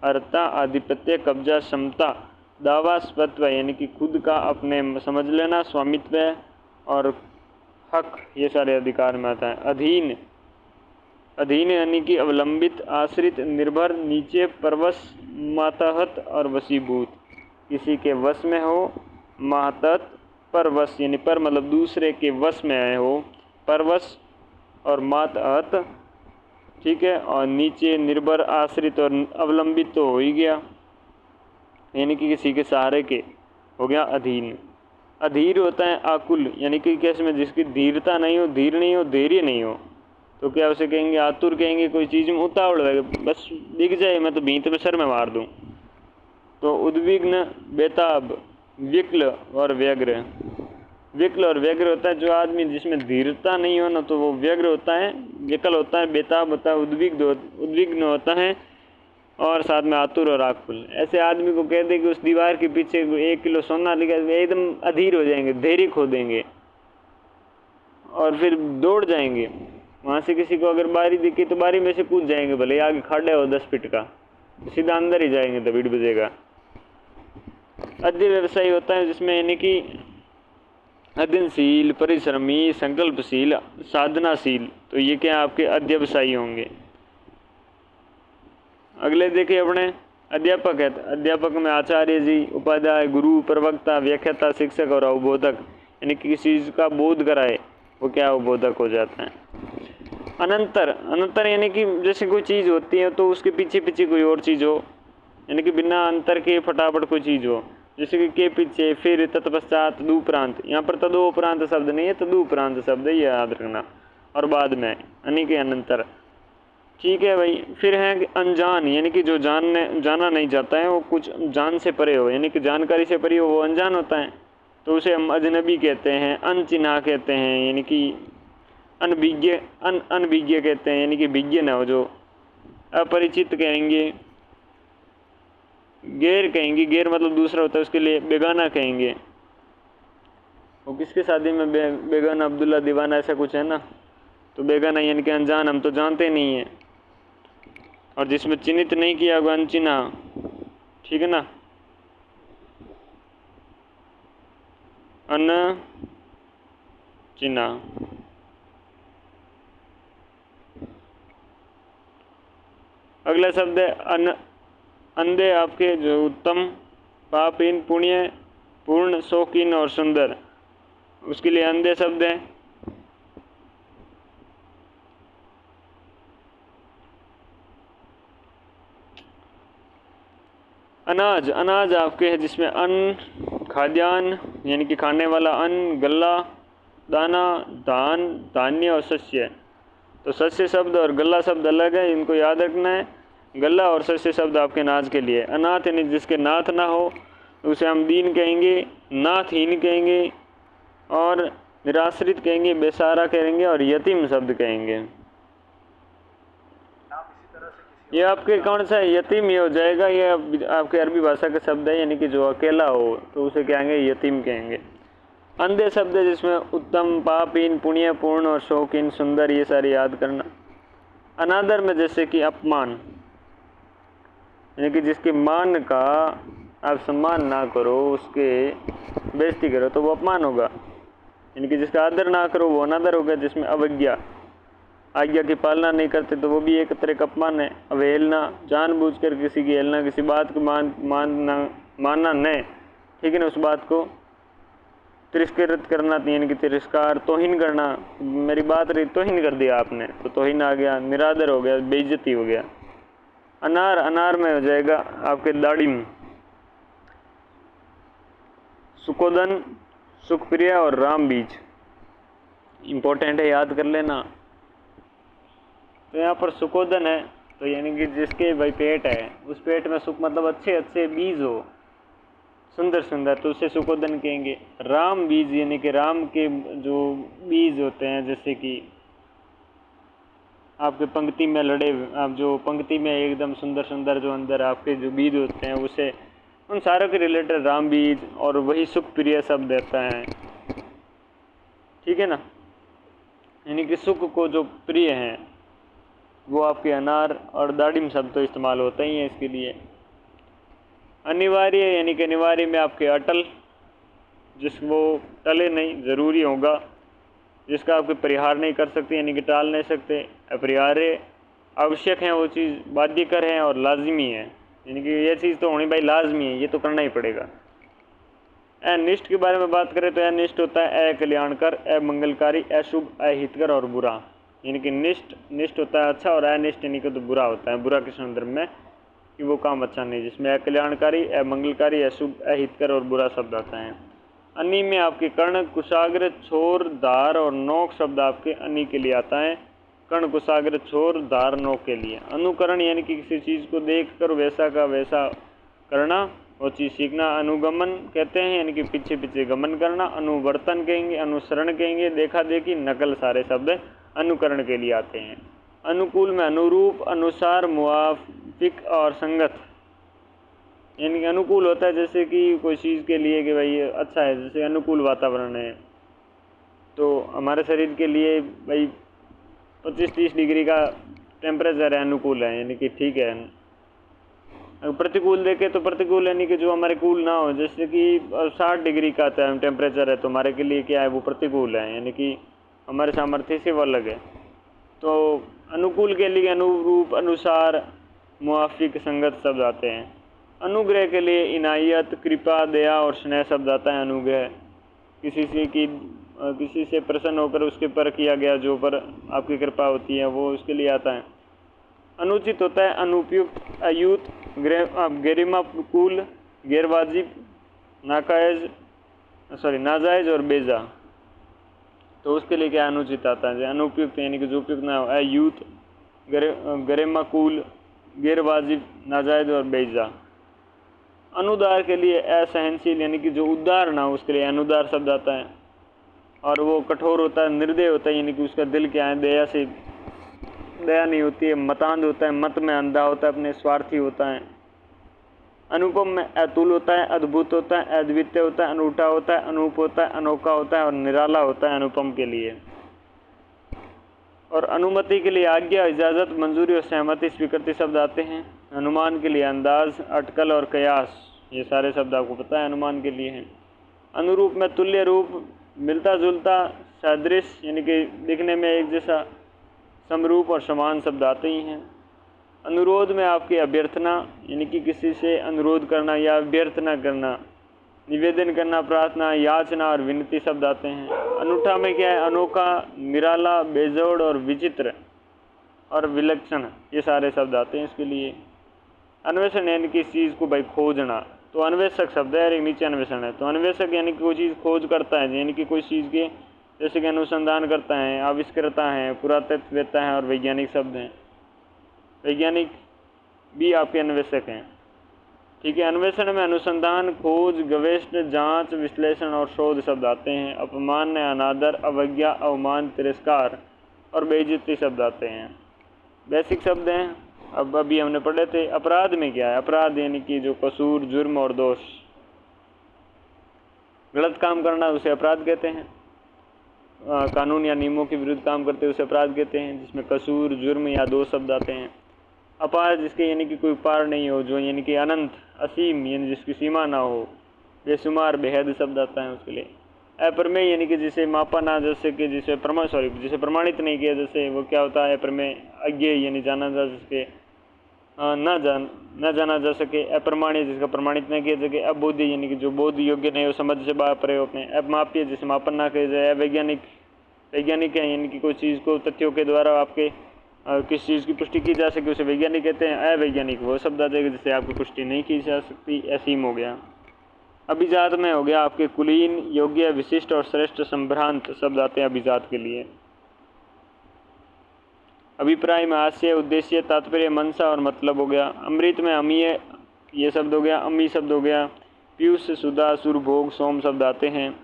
अर्हता, आधिपत्य, कब्जा, क्षमता, दावा, स्वत्व यानी कि खुद का अपने समझ लेना, स्वामित्व और हक, ये सारे अधिकार में आता है। अधीन यानी कि अवलंबित, आश्रित, निर्भर, नीचे, परवश, मातहत और वशीभूत, किसी के वश में हो। मातहत, परवश यानी पर मतलब दूसरे के वश में आए हो, परवश और मातहत, ठीक है, और नीचे, निर्भर, आश्रित और अवलंबित तो हो ही गया, यानी कि किसी के सहारे के हो गया अधीन। अधीर होता है आकुल, यानी कि कैसे में जिसकी धीरता नहीं हो, धीर नहीं हो, धैर्य नहीं हो, तो क्या उसे कहेंगे? आतुर कहेंगे। कोई चीज़ में उतावड़ है, बस दिख जाए मैं तो भीत में सर में मार दूं, तो उद्विग्न, बेताब, विकल और व्यग्र। विकल और व्यग्र होता है जो आदमी जिसमें धीरता नहीं हो ना, तो वो व्यग्र होता है, विकल होता है, बेताब होता है, उद्विग्न होता है और साथ में आतुर और आकुल। ऐसे आदमी को कह दे कि उस दीवार के पीछे 1 किलो सोना लिखा, एकदम अधीर हो जाएंगे, धैर्य खो देंगे और फिर दौड़ जाएंगे। वहाँ से किसी को अगर बारी दिखी तो बारी में से कूद जाएंगे, भले आगे खड़ा हो 10 फीट का, सीधा अंदर ही जाएंगे तो भीड़ बजेगा। अध्यय व्यवसायी होता है जिसमें यानी कि अध्ययनशील, परिश्रमी, संकल्पशील, साधनाशील, तो ये क्या आपके अध्यवसायी होंगे। अगले देखिए अपने अध्यापक है, अध्यापक में आचार्य जी, उपाध्याय, गुरु, प्रवक्ता, व्याख्याता, शिक्षक और अवबोधक, यानी कि किसी चीज़ का बोध कराए वो क्या अवबोधक हो जाता है। अनंतर, अनंतर यानी कि जैसे कोई चीज़ होती है तो उसके पीछे पीछे कोई और चीज़ हो, यानी कि बिना अंतर के फटाफट कोई चीज़ हो, जैसे कि के पीछे, फिर, तत्पश्चात, तदुपरांत। यहाँ पर तदुपरांत शब्द नहीं है, तदुपरांत शब्द है, ये याद रखना, और बाद में यानी कि अनंतर। ठीक है भाई। फिर है कि अनजान, यानी कि जो जाना नहीं जाता है वो कुछ जान से परे हो, यानी कि जानकारी से परे हो, वो अनजान होता है, तो उसे हम अजनबी कहते हैं, अनचिन्हा कहते हैं, यानी कि अनभिज्ञ, अनभिज्ञ कहते हैं, यानी कि विज्ञ न हो जो। अपरिचित कहेंगे, गैर कहेंगे, गैर मतलब दूसरा होता है, उसके लिए बेगाना कहेंगे। वो किसके शादी में बेगाना, अब्दुल्ला दीवाना ऐसा कुछ है ना, तो बेगाना यानी कि अनजान, हम तो जानते नहीं हैं। और जिसमें चिन्हित नहीं किया होगा अनचिन्हा, ठीक है ना, अनचिन्हा। अगला शब्द है अंधे, आपके जो उत्तम, पापहीन, पुण्य, पूर्ण, शौकीन और सुंदर, उसके लिए अंधे शब्द है। अनाज, अनाज आपके है जिसमें अन्न, खाद्यान्न यानी कि खाने वाला अन्न, गल्ला, दाना, धान, धान्य और शस्य। तो शस्य शब्द और गल्ला शब्द अलग है, इनको याद रखना है। गल्ला और शस्य शब्द आपके नाज के लिए। अनाथ यानी जिसके नाथ ना हो उसे हम दीन कहेंगे, नाथहीन कहेंगे, और निराश्रित कहेंगे, बेसहारा कहेंगे, और यतीम शब्द कहेंगे। ये आपके कौन सा है, यतीम ही हो जाएगा, ये आपके अरबी भाषा का शब्द है, यानी कि जो अकेला हो तो उसे क्या कहेंगे, यतीम कहेंगे। अंधे शब्द है जिसमें उत्तम, पापहीन, पुण्य, पूर्ण और शौकीन, सुंदर, ये सारे याद करना। अनादर में जैसे कि अपमान, यानी कि जिसके मान का आप सम्मान ना करो, उसके बेइज्जती करो तो वो अपमान होगा, यानी कि जिसका आदर ना करो वो अनादर होगा। जिसमें अवज्ञा, आज्ञा की पालना नहीं करते तो वो भी एक तरह का अपमान है। अवहेलना, जानबूझकर किसी की हेलना, किसी बात को मानना नहीं, ठीक है ना, उस बात को तिरस्कृत करना, यानी कि तिरस्कार, तौहीन करना, मेरी बात रही तौहीन कर दिया आपने तो तौहीन आ गया, निरादर हो गया, बेइज्जती हो गया। अनार, अनार में हो जाएगा आपके दाड़िम, सुकोदन, सुखप्रिय और राम बीज, इम्पोर्टेंट है, याद कर लेना। तो यहाँ पर सुकोदन है तो यानी कि जिसके भाई पेट है उस पेट में सुख मतलब अच्छे अच्छे बीज हो, सुंदर सुंदर, तो उसे सुकोदन कहेंगे। राम बीज यानी कि राम के जो बीज होते हैं, जैसे कि आपके पंक्ति में लड़े, आप जो पंक्ति में एकदम सुंदर सुंदर जो अंदर आपके जो बीज होते हैं उसे, उन सारों के रिलेटेड राम बीज, और वही सुख प्रिय शब्द देता है, ठीक है ना, यानी कि सुख को जो प्रिय हैं वो आपके अनार और दाड़िम शब्द तो इस्तेमाल होते ही हैं इसके लिए। अनिवार्य यानी कि अनिवार्य में आपके अटल, जिसको टले नहीं, ज़रूरी होगा, जिसका आपके परिहार नहीं कर सकते यानी कि टाल नहीं सकते। अपरिहार्य, आवश्यक है वो चीज़, बाध्यकर है और लाजमी है, यानी कि ये चीज़ तो होनी भाई लाजमी है, ये तो करना ही पड़ेगा। अनिष्ट के बारे में बात करें तो अनिष्ट होता है अकल्याणकर, अमंगलकारी, अशुभ, अहितकर और बुरा, यानी कि निष्ठ होता है अच्छा, और अनिष्ट यानी कि तो बुरा होता है, बुरा के संदर्भ में कि वो काम अच्छा नहीं, जिसमें अकल्याणकारी, अमंगलकारी, अशुभ, अहितकर और बुरा शब्द आता है। अनि में आपके कर्ण, कुशाग्र, छोर, धार और नोक शब्द आपके अनि के लिए आता है। कर्ण, कुशाग्र, छोर, धार, नोक के लिए। अनुकरण यानी कि किसी चीज़ को देखकर वैसा का वैसा करना, वो चीज़ सीखना। अनुगमन कहते हैं यानी कि पीछे पीछे गमन करना। अनुवर्तन कहेंगे, अनुसरण कहेंगे, देखा देखी, नकल, सारे शब्द अनुकरण के लिए आते हैं। अनुकूल में अनुरूप, अनुसार, मुआफिक और संगत, यानी कि अनुकूल होता है जैसे कि कोई चीज़ के लिए कि भाई अच्छा है, जैसे अनुकूल वातावरण है तो हमारे शरीर के लिए भाई 25-30 डिग्री का टेम्परेचर है, अनुकूल है, यानी कि ठीक है। अगर प्रतिकूल देखें तो प्रतिकूल यानी कि जो हमारे कूल ना हो, जैसे कि 60 डिग्री का टेम्परेचर है तो हमारे के लिए क्या है, वो प्रतिकूल है, यानी कि हमारे सामर्थ्य से वो अलग है। तो अनुकूल के लिए अनुरूप, अनुसार, मुआफिक, संगत शब्द आते हैं। अनुग्रह के लिए इनायत, कृपा, दया और स्नेह शब्द आता है। अनुग्रह किसी से प्रसन्न होकर उसके पर किया गया जो पर आपकी कृपा होती है, वो उसके लिए आता है। अनुचित होता है अनुपयुक्त, अयूत, गरिमाकुल, गैरवाजिब, नाजायज और बेजा। तो उसके लिए क्या अनुचित आता है, अनुपयुक्त यानी कि जो उपयुक्त ना हो, अयूत, गरिमाकुल, गैरवाजिब, नाजायज और बेजा। अनुदार के लिए असहनशील यानी कि जो उदार ना हो, उसके लिए अनुदार शब्द आता है। और वो कठोर होता है, निर्दय होता है, यानी कि उसका दिल क्या है, दया नहीं होती है, मतांध होता है, मत में अंधा होता है, अपने स्वार्थी होता है। अनुपम में अतुल होता है, अद्भुत होता है, अद्वितीय होता है, अनूठा होता है, अनूप होता है, अनोखा होता है और निराला होता है अनुपम के लिए। और अनुमति के लिए आज्ञा, इजाज़त, मंजूरी और सहमति, स्वीकृति शब्द आते हैं। अनुमान के लिए अंदाज, अटकल और कयास, ये सारे शब्द आपको पता है अनुमान के लिए हैं। अनुरूप में तुल्य रूप, मिलता जुलता, सदृश यानी कि दिखने में एक जैसा, समरूप और समान शब्द आते ही हैं। अनुरोध में आपकी अभ्यर्थना यानी कि किसी से अनुरोध करना या अभ्यर्थना करना, निवेदन करना, प्रार्थना, याचना और विनती शब्द आते हैं। अनूठा में क्या है, अनोखा, निराला, बेजोड़ और विचित्र और विलक्षण, ये सारे शब्द आते हैं इसके लिए। अन्वेषण यानी कि इस चीज़ को भाई खोजना, तो अन्वेषक शब्द है और एक नीचे अन्वेषण है। तो अन्वेषक यानी कि कोई चीज़ खोज करता है, यानी कि कोई चीज़ के जैसे कि अनुसंधान करता है, आविष्कर्ता है, पुरातत्ववेत्ता है और वैज्ञानिक शब्द हैं। वैज्ञानिक भी आपके अन्वेषक हैं, ठीक है। अन्वेषण में अनुसंधान, खोज, गवेषण, जांच, विश्लेषण और शोध शब्द आते हैं। अपमान, अनादर, अवज्ञा, अवमान, तिरस्कार और बेइज्जती शब्द आते हैं। बेसिक शब्द हैं, अब अभी हमने पढ़े थे। अपराध में क्या है, अपराध यानी कि जो कसूर, जुर्म और दोष, गलत काम करना उसे अपराध कहते हैं। कानून या नियमों के विरुद्ध काम करते उसे अपराध कहते हैं, जिसमें कसूर, जुर्म या दोष शब्द आते हैं। अपार जिसके यानी कि कोई पार नहीं हो, जो यानी कि अनंत, असीम यानी जिसकी सीमा ना हो, बेशुमार, बेहद शब्द आता है उसके लिए। अप्रमेय यानी कि जिसे मापा ना, जैसे कि जिसे प्रमाणित नहीं किया, जैसे वो क्या होता है अप्रमेय। अज्ञेय यानी जाना जा सके, न जाना जा सके। अप्रमाण्य जिसका प्रमाणित न किया सके। अबोध्य यानी कि जो बोध योग्य नहीं हो, समझ से बाहर परे होते हैं। अमाप्य जिसे मापन ना किया जाए। वैज्ञानिक है यानी कि कोई चीज़ को तथ्यों के द्वारा आपके किस चीज़ की पुष्टि की जा सके उसे वैज्ञानिक कहते हैं। अवैज्ञानिक वो शब्द आ जाएगा जिससे आपकी पुष्टि नहीं की जा सकती। असीम हो गया। अभिजात में हो गया आपके कुलीन, योग्य, विशिष्ट और श्रेष्ठ, संभ्रांत शब्द आते हैं अभिजात के लिए। अभिप्राय में आशय, उद्देश्य, तात्पर्य, मंशा और मतलब हो गया। अमृत में अमीय ये शब्द हो गया, अम्मी शब्द हो गया। पीयूष, सुधा, सुरभोग, सोम शब्द आते हैं।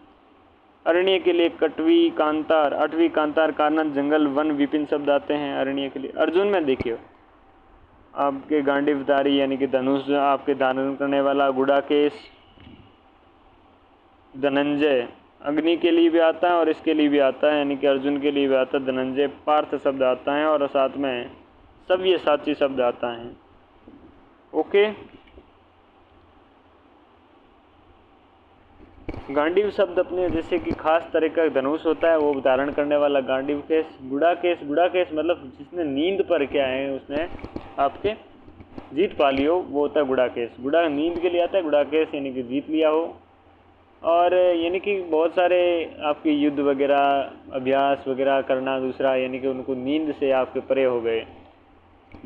अरण्य के लिए कटवी, कांतार, अटवी, कांतार, कानन, जंगल, वन, विपिन शब्द आते हैं अरण्य के लिए। अर्जुन में देखिए आपके गांडीवधारी यानी कि धनुष आपके धारण करने वाला। गुड़ाकेश, धनंजय अग्नि के लिए भी आता है और इसके लिए भी आता है, यानी कि अर्जुन के लिए भी आता है धनंजय। पार्थ शब्द आता है और साथ में सव्यसाची शब्द आता है। ओके, गांडीव शब्द अपने जैसे कि खास तरह का धनुष होता है वो धारण करने वाला गांडीव केश। गुड़ाकेश मतलब जिसने नींद पर क्या है उसने आपके जीत पा ली हो, वो होता है गुड़ाकेश। गुड़ा नींद के लिए आता है, गुड़ाकेश यानी कि जीत लिया हो। और यानी कि बहुत सारे आपके युद्ध वगैरह, अभ्यास वगैरह करना, दूसरा यानी कि उनको नींद से आपके परे हो गए।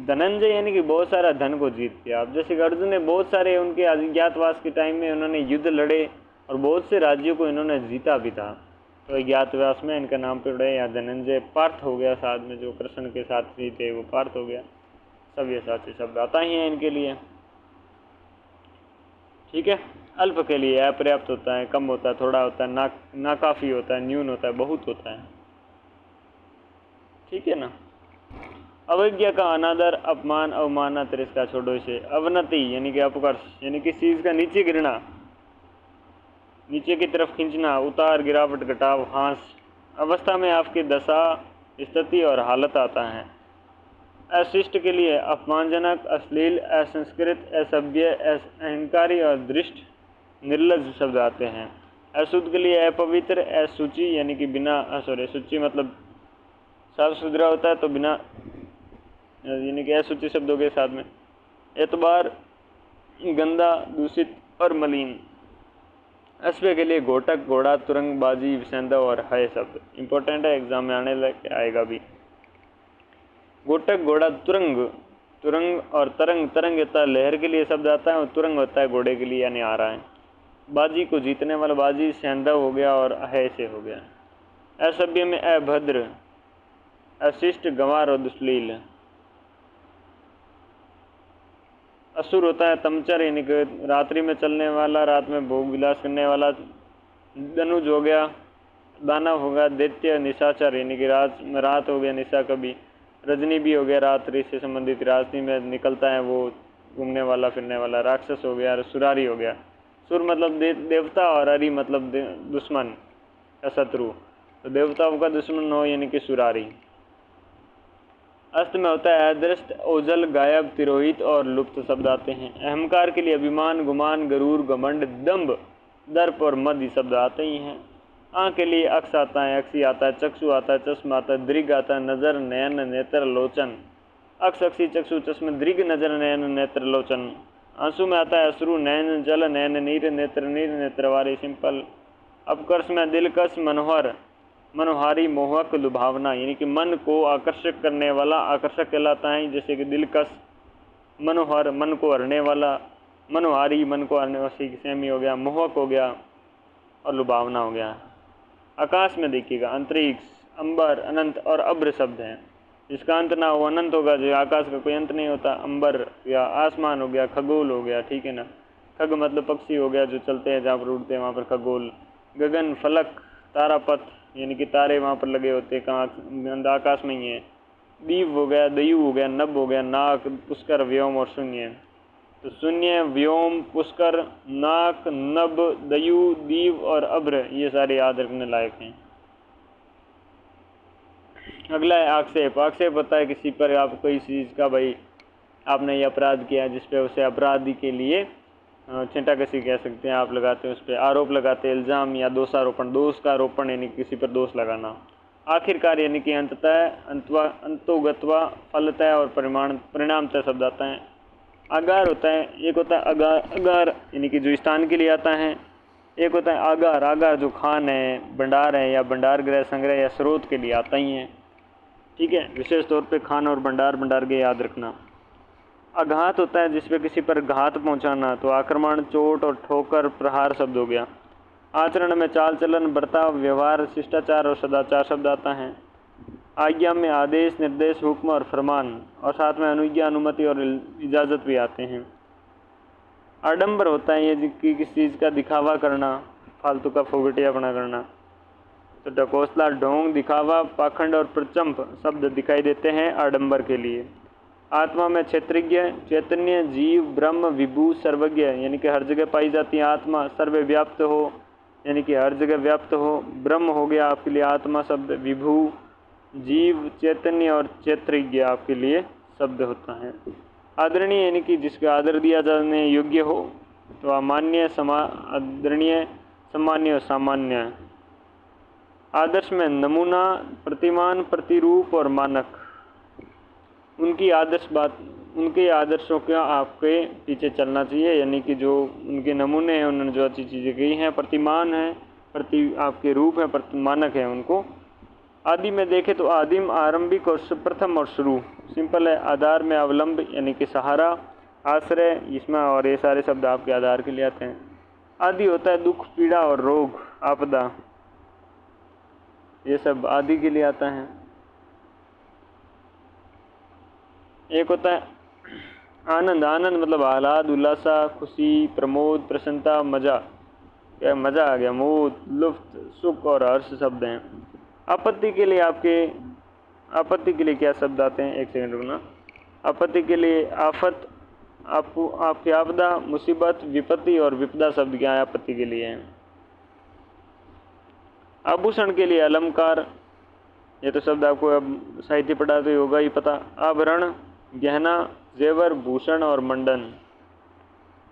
धनंजय यानी कि बहुत सारा धन को जीत लिया आप। जैसे कि अर्जुन ने बहुत सारे उनके अज्ञातवास के टाइम में उन्होंने युद्ध लड़े और बहुत से राज्यों को इन्होंने जीता भी था, तो अज्ञातवास में इनका नाम पड़े या धनंजय। पार्थ हो गया साथ में, जो कृष्ण के साथ भी थे वो पार्थ हो गया। सब ये साथी शब्द आता ही है इनके लिए, ठीक है। अल्प के लिए अपर्याप्त होता है, कम होता है, थोड़ा होता है, नाकाफी होता है, न्यून होता है, बहुत होता है, ठीक है ना। अवज्ञा का अनादर, अपमान, अवमानना, तिरस्कार, छोड़ो इसे। अवनति यानी कि अपकर्ष यानी कि चीज़ का नीचे गिरना, नीचे की तरफ खींचना, उतार, गिरावट, घटाव, ह्रास। अवस्था में आपकी दशा, स्थिति और हालत आता है। अशिष्ट के लिए अपमानजनक, अश्लील, असंस्कृत, असभ्य, अहंकारी और दृष्ट, निर्लज्ज शब्द आते हैं। अशुद्ध के लिए अपवित्र, असुचि यानी कि बिना शुचि मतलब साफ सुथरा होता है, तो बिना यानी कि असुचि शब्दों के साथ में। एतबार गंदा, दूषित और मलिन। अश्व के लिए घोटक, घोड़ा, तुरंग, बाजी, विसेंदा और है शब्द इंपॉर्टेंट है, एग्जाम में आने लग आएगा भी। घोटक, घोड़ा, तुरंग, तुरंग और तरंग, तरंग होता है लहर के लिए शब्द आता है, और तुरंग होता है घोड़े के लिए यानी आ रहा है। बाजी को जीतने वाला बाजी, सेंधा हो गया और है से हो गया। असभ्य में अभद्र, अशिष्ट, गंवार और दुश्लील। असुर होता है तमचर यानी कि रात्रि में चलने वाला, रात में भोग विलास करने वाला। धनुज हो गया, दानव होगा, दैत्य, निशाचर यानी कि रात हो गया निशा कभी। रजनी भी हो गया, रात्रि से संबंधित, रात्रि में निकलता है वो घूमने वाला फिरने वाला। राक्षस हो गया, सुरारी हो गया। सुर मतलब देवता और अरि मतलब दुश्मन या शत्रु, तो देवताओं का दुश्मन हो यानी कि सुरारी। अस्त में होता है अदृष्ट, ओझल, गायब, तिरोहित और लुप्त शब्द आते हैं। अहंकार के लिए अभिमान, गुमान, गरूर, घमंड, दंभ, दर्प और मद शब्द आते ही हैं। आँख के लिए अक्ष आता है, अक्षी आता है, चक्षु आता है, चश्मा आता है, दृग आता है, नजर, नयन, नेत्र, लोचन। अक्ष, अक्षी, चक्षु, चश्मे, दृग, नजर, नयन, नेत्र, लोचन। आंसू में आता है अश्रु, नयन जल, नयन नीर, नेत्र नीर, नेत्रवारी, सिंपल। अपकर्ष में दिलकश, मनोहर, मनोहारी, मोहक, लुभावना यानी कि मन को आकर्षक करने वाला आकर्षक कहलाता है, जैसे कि दिलकश, मनोहर मन को हरने वाला, मनोहारी मन को हरने वाला सेमी हो गया, मोहक हो गया और लुभावना हो गया। आकाश में देखिएगा अंतरिक्ष, अंबर, अनंत और अब्र शब्द हैं, जिसका अंत ना हो अनंत होगा, जो आकाश का कोई अंत नहीं होता। अंबर या आसमान हो गया, खगोल हो गया, ठीक है ना। खग मतलब पक्षी हो गया जो चलते हैं, जहाँ पर उड़ते हैं वहाँ पर खगोल। गगन, फलक, तारापथ यानी कि तारे वहाँ पर लगे होते हैं, कहाँ आकाश में ही है। दीव हो गया, दयु हो गया, नभ हो गया, नाक, पुष्कर, व्योम और शून्य। तो शून्य, व्योम, पुष्कर, नाक, नभ, दयु, दीव और अभ्र ये सारे याद रखने लायक हैं। अगला है आक्षेप। आक्षेप होता है किसी पर आप कोई चीज़ का, भाई आपने ये अपराध किया जिस पे उसे अपराधी के लिए चिंता कसी कह सकते हैं, आप लगाते हैं उस पर आरोप लगाते हैं, इल्ज़ाम या दोषारोपण। दोष का आरोपण यानी किसी पर दोष लगाना। आखिरकार यानी कि अंततः, अंतोगत्वा, फलतः और परिणामतः शब्द आता है। आगार होता है, एक होता है अगार यानी कि जो स्थान के लिए आता है। एक होता है आगार, आगार जो खान है, भंडार है या भंडार गृह, संग्रह या स्रोत के लिए आता ही है, ठीक है। विशेष तौर पे खान और भंडार, भंडार के याद रखना। आघात होता है जिस पे किसी पर घात पहुंचाना, तो आक्रमण, चोट और ठोकर, प्रहार शब्द हो गया। आचरण में चाल चलन, बर्ताव, व्यवहार, शिष्टाचार और सदाचार शब्द आता है। आज्ञा में आदेश, निर्देश, हुक्म और फरमान, और साथ में अनुज्ञा, अनुमति और इजाज़त भी आते हैं। आडंबर होता है ये कि किसी चीज़ का दिखावा करना, फालतू का फोगटियापना करना। तो ढकोसला, ढोंग, दिखावा, पाखंड और प्रचंप शब्द दिखाई देते हैं आडंबर के लिए। आत्मा में क्षेत्रज्ञ, चैतन्य, जीव, ब्रह्म, विभू, सर्वज्ञ यानी कि हर जगह पाई जाती है आत्मा। सर्वव्याप्त हो यानी कि हर जगह व्याप्त हो। ब्रह्म हो गया आपके लिए आत्मा शब्द। विभू, जीव, चैतन्य और क्षेत्रज्ञ आपके लिए शब्द होता है। आदरणीय यानी कि जिसका आदर दिया जाने योग्य हो, तो अमान्य, आदरणीय, सम्मान्य और सामान्य। आदर्श में नमूना, प्रतिमान, प्रतिरूप और मानक। उनकी आदर्श बात, उनके आदर्शों का आपके पीछे चलना चाहिए, यानी कि जो उनके नमूने हैं, उन्होंने जो अच्छी चीज़ें कही हैं। प्रतिमान है, आपके रूप है, मानक है उनको। आदि में देखें तो आदिम, आरंभिक और प्रथम और शुरू, सिंपल है। आधार में अवलंब यानी कि सहारा, आश्रय इसमें, और ये सारे शब्द आपके आधार के लिए आते हैं। आदि होता है दुख, पीड़ा और रोग, आपदा, ये सब आदि के लिए आता है। एक होता है आनंद। आनंद मतलब आह्लाद, उल्लासा, खुशी, प्रमोद, प्रसन्नता, मजा, क्या मजा आ गया, मोद, लुफ्त, सुख और हर्ष शब्द हैं। आपत्ति के लिए आपत्ति के लिए क्या शब्द आते हैं, एक सेकंड रुकना। आपत्ति के लिए आफत, आपकी आपदा, मुसीबत, विपत्ति और विपदा शब्द क्या है आपत्ति के लिए हैं। आभूषण के लिए अलंकार, ये तो शब्द आपको अब साहित्य पढ़ा तो होगा ही पता। आभरण, गहना, जेवर, भूषण और मंडन।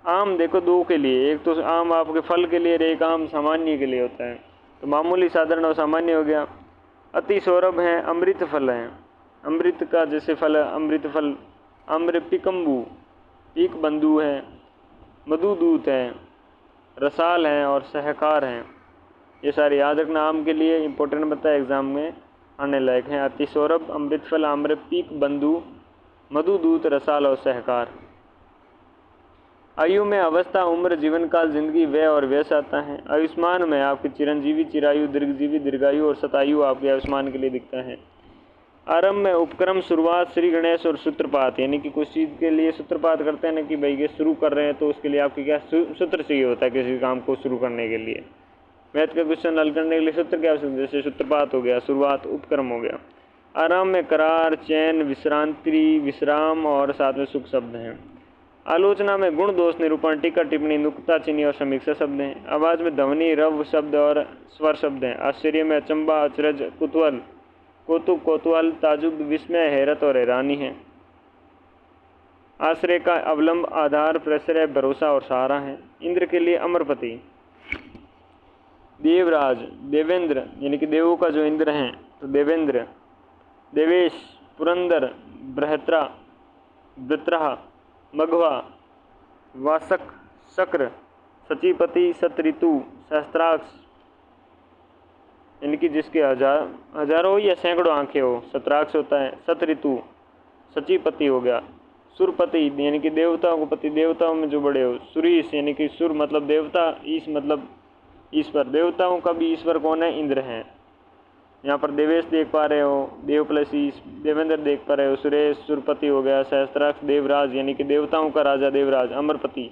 आम देखो दो के लिए, एक तो आम आपके फल के लिए, एक आम सामान्य के लिए होता है। तो मामूली, साधारण और सामान्य हो गया। अति सौरभ है, अमृत फल है। अमृत का जैसे फल है अमृत फल। आम्र पिकम्बू, पीक बंधु है। मधुदूत है, रसाल है और सहकार है। ये सारे याद रखना, आम के लिए इंपॉर्टेंट बनता है, एग्जाम में आने लायक हैं। अति सौरभ, अमृत फल, आम्र पीक बंधु, मधुदूत, रसाल और सहकार। आयु में अवस्था, उम्र, जीवन काल, जिंदगी, व्यय और व्यस आता है। आयुष्मान में आपके चिरंजीवी, चिरायु, दीर्घजीवी, दीर्घायु और शतायु आपके आयुष्मान के लिए दिखता है। आरंभ में उपक्रम, शुरुआत, श्री गणेश और सूत्रपात, यानी कि कुछ चीज़ के लिए सूत्रपात करते हैं ना कि भाई ये शुरू कर रहे हैं तो उसके लिए आपके क्या सूत्र चाहिए होता है किसी काम को शुरू करने के लिए। मैथ का क्वेश्चन हल करने के लिए सूत्र क्या आवश्यक, जैसे सूत्रपात हो गया, शुरुआत, उपक्रम हो गया। आराम में करार, चैन, विश्रांति, विश्राम और साथ में सुख शब्द हैं। आलोचना में गुण, दोष, निरूपण, टीका, टिप्पणी, नुक्ता, चिन्ह और समीक्षा शब्द हैं। आवाज़ में ध्वनि, रव शब्द और स्वर शब्द हैं। आश्चर्य में अचंबा, अचरज, कुतूहल, कौतुक, कौतूहल, ताजुब, विस्मय, हैरत और हैरानी है। आश्रय का अवलंब, आधार, प्रश्रय, भरोसा और सहारा है। इंद्र के लिए अमरपति। देवराज, देवेंद्र, यानी कि देवों का जो इंद्र हैं तो देवेंद्र। देवेश, पुरंदर, बृहत्रा, वृत्रहा, मघवा, वासक, शक्र, सचीपति, सतऋतु, सहस्त्राक्ष, यानी कि जिसके हजारों या सैकड़ों आंखें हो, सत्राक्ष होता है। सतऋतु, सचीपति हो गया। सुरपति, यानी कि देवताओं को पति, देवताओं में जो बड़े हो। सुरीश, यानी कि सुर मतलब देवता, ईश मतलब ईश्वर, देवताओं का भी ईश्वर कौन है, इंद्र है। यहाँ पर देवेश देख पा रहे हो, देव प्लस ईश, देवेंद्र देख पा रहे हो, सुरेश सुरपति हो गया। सहस्त्राक्ष देवराज, यानी कि देवताओं का राजा देवराज, अमरपति।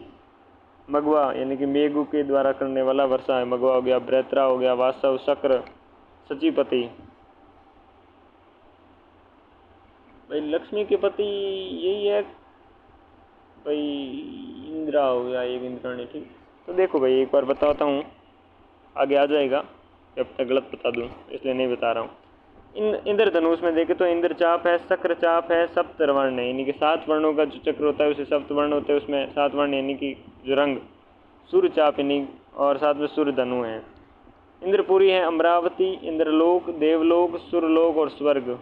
मघवा, यानी कि मेघ के द्वारा करने वाला वर्षा है, मघवा हो गया। बृहत्रा हो गया, वासव, शक्र, सचीपति। भाई लक्ष्मी के पति यही है भाई, इंद्रा हो गया, एक इंद्राणी, ठीक। तो देखो भाई एक बार बताता हूँ, आगे आ जाएगा, जब तक गलत बता दूँ इसलिए नहीं बता रहा हूँ। इंद्रधनुष में देखें तो इंद्र चाप है, शक्र चाप है, सप्तवर्ण है, यानी कि 7 वर्णों का जो चक्र होता है उसे सप्तवर्ण होते हैं, उसमें 7 वर्ण यानी कि जो रंग। सूर्य चाप यानी और साथ में सूर्य धनु है। इंद्रपुरी है, अमरावती, इंद्रलोक, देवलोक, सुरलोक और स्वर्ग।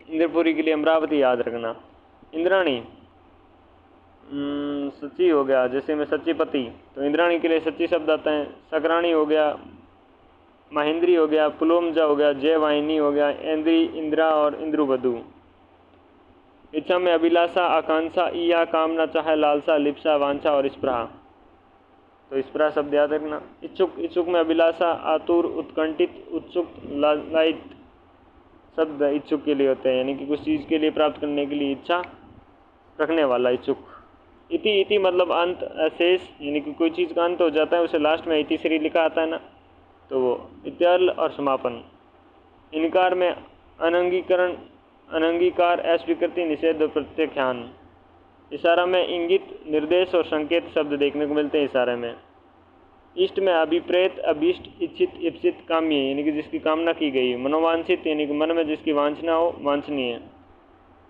इंद्रपुरी के लिए अमरावती याद रखना। इंद्राणी सची हो गया, जैसे में सचीपति, तो इंद्राणी के लिए सची शब्द आता है। सकराणी हो गया, महेंद्री हो गया, पुलोमजा हो गया, जयवाहिनी हो गया, इंद्री, इंद्रा और इंद्रुवधु। इच्छा में अभिलाषा, आकांक्षा, ईहा, कामना, चाहे, लालसा, लिप्सा, वांछा और स्पृहा। तो स्पृहा शब्द याद रखना। इच्छुक, इच्छुक में अभिलाषा, आतुर, उत्कंठित, उत्सुक, लालायित शब्द इच्छुक के लिए होते हैं, यानी कि कुछ चीज़ के लिए प्राप्त करने के लिए इच्छा रखने वाला इच्छुक। इति, इति मतलब अंत, अशेष, यानी कि कोई चीज़ का अंत हो जाता है उसे लास्ट में इति श्री लिखा आता है ना, तो वो इत्यर्ल और समापन। इनकार में अनंगीकरण, अनंगीकार, अस्वीकृति, निषेध और प्रत्याख्यान। इशारा में इंगित, निर्देश और संकेत शब्द देखने को मिलते हैं इशारे में। इष्ट में अभिप्रेत, अभीष्ट, इच्छित, इप्सित, काम्य, यानी कि जिसकी कामना की गई। मनोवांछित, यानी कि मन में जिसकी वांछना हो, वांछनीय।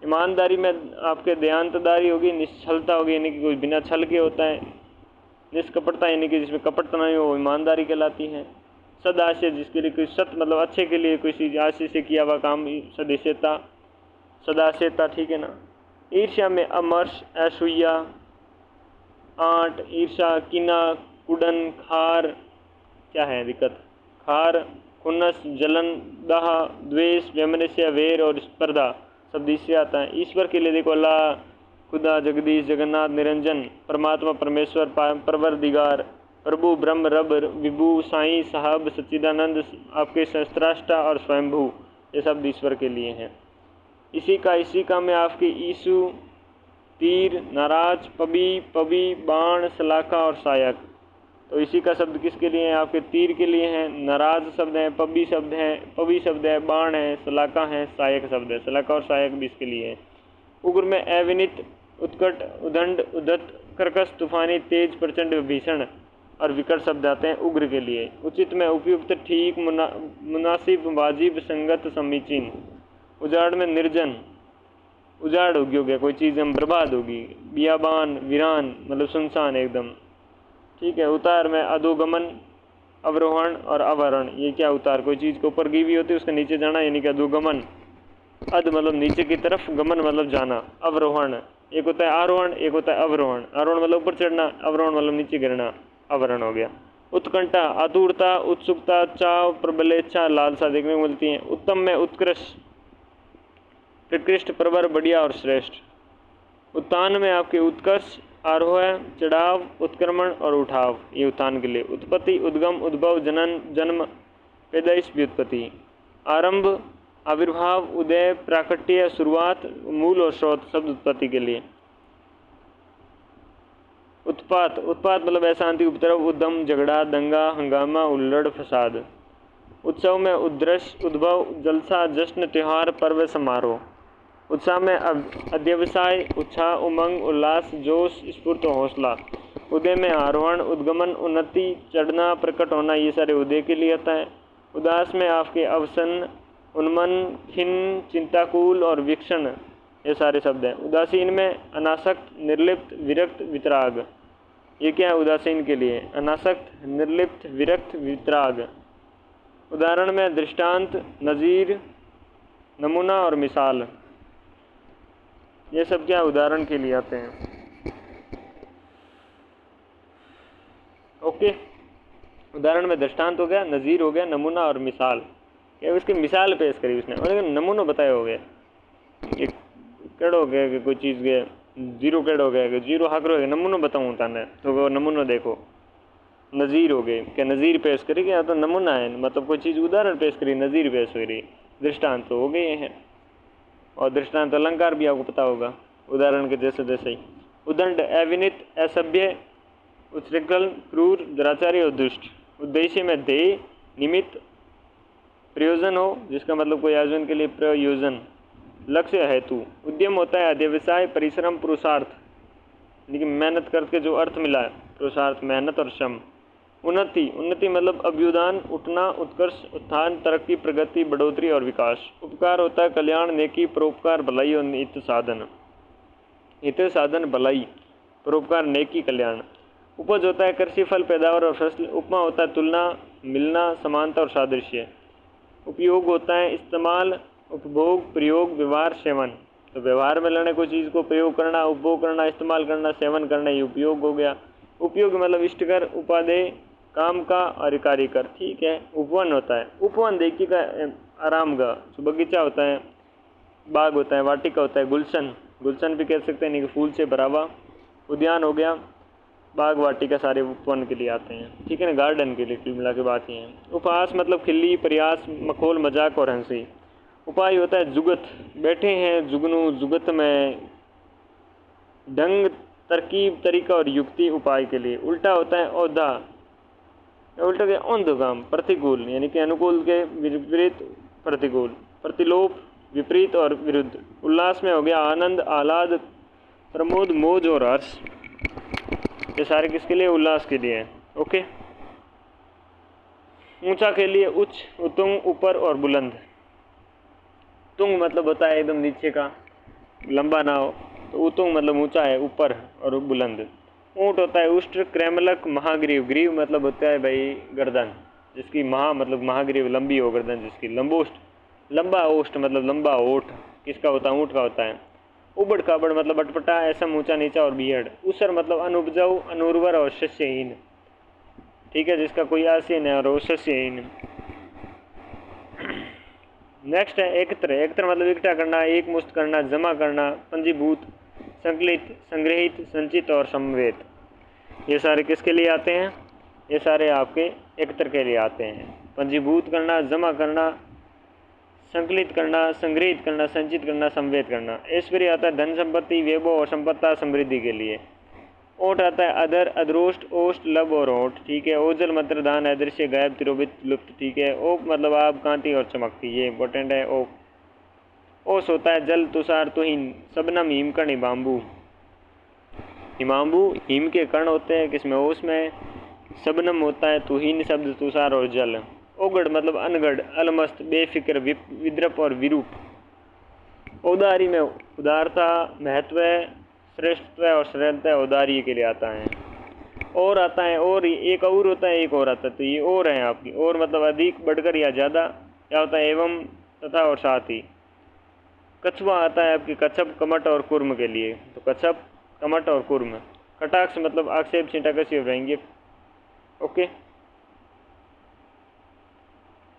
ईमानदारी में आपके देहांतदारी होगी, निश्छलता होगी, यानी कि कोई बिना छल के होता है। निष्कपटता, यानी कि जिसमें कपटता नहीं हो, ईमानदारी कहलाती है। सदाशय, जिसके लिए कोई सत मतलब अच्छे के लिए कोई चीज़ आशय से किया हुआ काम, सदस्यता, सदाशयता, ठीक है ना। ईर्ष्या में अमर्ष, असूया, आंट, ईर्षा, किना, कुडन, खार, क्या है दिक्कत, खार, खुन्नस, जलन, दाह, द्वेष, वैमनस्य, वेर और स्पर्धा शब्द इससे आता है। ईश्वर के लिए देखो अल्लाह, खुदा, जगदीश, जगन्नाथ, निरंजन, परमात्मा, परमेश्वर, परवरदिगार, प्रभु, ब्रह्म, रब, विभु, साईं, साहब, सच्चिदानंद, आपके सहस्त्राष्टा और स्वयंभू, ये शब्द ईश्वर के लिए हैं। इसी का में आपके ईशु, तीर, नाराज, पबी, पबी, बाण, सलाखा और सायक। तो इसी का शब्द किसके लिए है, आपके तीर के लिए हैं। नाराज शब्द है, पबी शब्द है, पबी शब्द है, बाण है, सलाखा है, सायक शब्द है। सलाखा और सायक भी इसके लिए है। उग्र में अविनित, उत्कट, उदंड, उदत, कर्कश, तूफानी, तेज, प्रचंड, भीषण। और विकट शब्द आते हैं उग्र के लिए। उचित में उपयुक्त, ठीक, मुनासिब, वाजिब, संगत, समीचीन। उजाड़ में निर्जन, उजाड़ हो गया कोई चीज़ हम बर्बाद होगी। बियाबान, वीरान मतलब सुनसान एकदम, ठीक है। उतार में अधोगमन, अवरोहण और अवरोहण। ये क्या उतार, कोई चीज़ के ऊपर की हुई होती है उसके नीचे जाना, यानी कि अधोगमन। अध मतलब नीचे की तरफ, गमन मतलब जाना। अवरोहण, एक होता है आरोहण, एक होता है अवरोहण। आरोहण मतलब ऊपर चढ़ना, अवरोहण मतलब नीचे गिरना, अवरोहण हो गया। उत्कंठा, आतुरता, उत्सुकता, चाव, प्रबल इच्छा, लालसा देखने को मिलती है। उत्तम में उत्कृष्ट, प्रकृष्ट, प्रवर, बढ़िया और श्रेष्ठ। उत्तान में आपके उत्कर्ष, आरोह, चढ़ाव, उत्क्रमण और उठाव, ये उत्तान के लिए। उत्पत्ति, उद्गम, उद्भव, जनन, जन्म, पैदाइश, व्युत्पत्ति। आरंभ, आविर्भाव, उदय, प्राकट्य, शुरुआत, मूल और स्रोत, शब्द उत्पत्ति के लिए। उत्पात, उत्पात मतलब अशांति, उपद्रव, उद्यम, झगड़ा, दंगा, हंगामा, उल्लड़, फसाद। उत्सव में उद्देश्य, उद्भव, जलसा, जश्न, त्योहार, पर्व, समारोह। उत्साह में अध्यवसाय, उत्साह, उमंग, उल्लास, जोश, स्फूर्त, हौसला। उदय में आरोहण, उद्गमन, उन्नति, चढ़ना, प्रकट होना, ये सारे उदय के लिए आता है। उदास में आपके अवसन, उन्मन, खिन्न, चिंताकुल और वीक्षण, ये सारे शब्द हैं। उदासीन में अनासक्त, निर्लिप्त, विरक्त, वितराग, ये क्या है उदासीन के लिए, अनासक्त, निर्लिप्त, विरक्त, वितराग। उदाहरण में दृष्टांत, नज़ीर, नमूना और मिसाल, ये सब क्या उदाहरण के लिए आते हैं। ओके, उदाहरण में दृष्टांत हो गया, नज़ीर हो गया, नमूना और मिसाल। क्या उसकी मिसाल पेश करी उसने, और नमूना बताया हो गया। एक केड़ हो गया कि कोई चीज़ के जीरो केड़ हो गया कि जीरो हाकरो है, नमूना बताऊँ ताने तो वो नमूना देखो। नज़ीर हो गए, क्या नज़ीर पेश करी, क्या तो नमूना है, मतलब कोई चीज़ उदाहरण पेश करी, नज़ीर पेश हो रही। दृष्टांत तो हो गए हैं, और दृष्टांत अलंकार भी आपको पता होगा, उदाहरण के जैसे जैसे ही। उदंड, अविनित, असभ्य, उच्छृंखल, क्रूर, दुराचारी और दुष्ट। उद्देश्य में ध्येय, निमित्त, प्रयोजन हो, जिसका मतलब कोई आयोजन के लिए प्रयोजन, लक्ष्य, हेतु। उद्यम होता है अध्यवसाय, परिश्रम, पुरुषार्थ, लेकिन मेहनत करके जो अर्थ मिला है, पुरुषार्थ, मेहनत और श्रम। उन्नति, उन्नति मतलब अभ्युदान, उठना, उत्कर्ष, उत्थान, तरक्की, प्रगति, बढ़ोतरी और विकास। उपकार होता है कल्याण, नेकी, परोपकार, भलाई और हित साधन। हित साधन, भलाई, परोपकार, नेकी, कल्याण। उपज होता है कृषि, फल, पैदावार और फसल। उपमा होता है तुलना, मिलना, समानता और सादृश्य। उपयोग होता है इस्तेमाल, उपभोग, प्रयोग, व्यवहार, सेवन। तो व्यवहार में लेने कोई चीज़ को प्रयोग करना, उपभोग करना, इस्तेमाल करना, सेवन करना, ये उपयोग हो गया। उपयोग मतलब इष्टकर, उपादेय, काम का और कार्य कर, ठीक है। उपवन होता है, उपवन देखिए का आराम का, बगीचा होता है, बाग होता है, वाटिका होता है, गुलशन, गुलशन भी कह सकते हैं, नहीं फूल से भरा हुआ। उद्यान हो गया, बाग वाटिका सारे उपवन के लिए आते हैं, ठीक है ना, गार्डन के लिए कुल मिला के बात ये है। उपहास मतलब खिल्ली, प्रयास, मखौल, मजाक और हंसी। उपाय होता है जुगत, बैठे हैं जुगनू, जुगत में, ढंग, तरकीब, तरीका और युक्ति, उपाय के लिए। उल्टा होता है औधा, उल्टा के औंधगाम, प्रतिकूल, यानी कि अनुकूल के विपरीत, प्रतिकूल। प्रतिलोप, विपरीत और विरुद्ध। उल्लास में हो गया आनंद, आह्लाद, प्रमोद, मौज और हर्ष, ये सारे किसके लिए, उल्लास के लिए। ओके। ऊंचा के लिए उच्च, उत्तुंग, ऊपर और बुलंद। तुंग मतलब होता है एकदम नीचे का, लंबा ना हो, तो उत्तुंग मतलब ऊंचा है, ऊपर और बुलंद। ऊंट होता है उष्ट्र, क्रैमलक, महाग्रीव। ग्रीव मतलब होता है भाई गर्दन, जिसकी मतलब महाग्रीव लंबी हो गर्दन जिसकी। लंबोष्ट, लंबा ओष्ठ मतलब लंबा ओठ, किसका होता है, ऊँट का होता है। उबड़ खाबड़ मतलब अटपटा, ऐसा ऊंचा नीचा और बीहड़। उसर मतलब अनुपजाऊ, अनुर्वर और शस्यहीन, ठीक है, जिसका कोई आसीन है और शस्यहीन। नेक्स्ट है एकत्र, एकत्र मतलब इकट्ठा करना, एक मुश्त करना, जमा करना, पंजीभूत, संकलित, संग्रहित, संचित और समवेत। ये सारे किसके लिए आते हैं, ये सारे आपके एकत्र के लिए आते हैं। पंजीभूत करना, जमा करना, संकलित करना, संग्रहित करना, संचित करना, समवेत करना। ऐश्वर्य आता है धन संपत्ति, वैभव और संपत्ता, समृद्धि के लिए। ओठ आता है अधर, अधरोष्ट, ओष्ठ, लब और ओठ, ठीक है। ओजल मतलब दान, अदृश्य, गायब, तिरोहित, लुप्त, ठीक है। ओक मतलब आब, कांति और चमकती, ये इंपॉर्टेंट है। ओक। ओस होता है जल, तुषार, तुहिन, शबनम, हिमकर्ण, हिमांबू। हिमांबू हिम के कर्ण होते हैं, किसमें, ओस में। शबनम होता है तुहीन शब्द, तुषार और जल। ओगढ़ मतलब अनगढ़, अलमस्त बेफिक्र, विद्रप और विरूप। औदारी में उदारता, महत्व, श्रेष्ठत्व और सरलता औदार्य के लिए आता है। और आता है, और एक और होता है, एक और आता है, तो ये और है आपकी। और मतलब अधिक, बढ़कर या ज़्यादा, क्या होता है एवं, तथा और साथ ही। कछुआ आता है आपकी कच्छप, कमट और कुर्म के लिए, तो कच्छप, कमट और कुर्म। कटाक्ष मतलब आक्षेप, छींटाकशी हो रहेंगे। ओके,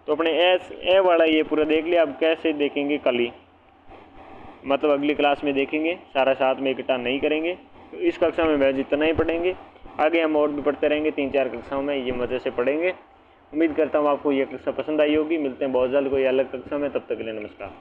तो अपने ए वाला ये पूरा देख लिया। अब कैसे देखेंगे कल ही, मतलब अगली क्लास में देखेंगे, सारा साथ में इकट्ठा नहीं करेंगे। तो इस कक्षा में महज इतना ही पढ़ेंगे, आगे हम और भी पढ़ते रहेंगे, 3-4 कक्षाओं में ये मज़े से पढ़ेंगे। उम्मीद करता हूँ आपको ये कक्षा पसंद आई होगी। मिलते हैं बहुत जल्द कोई अलग कक्षा में, तब तक के लिए नमस्कार।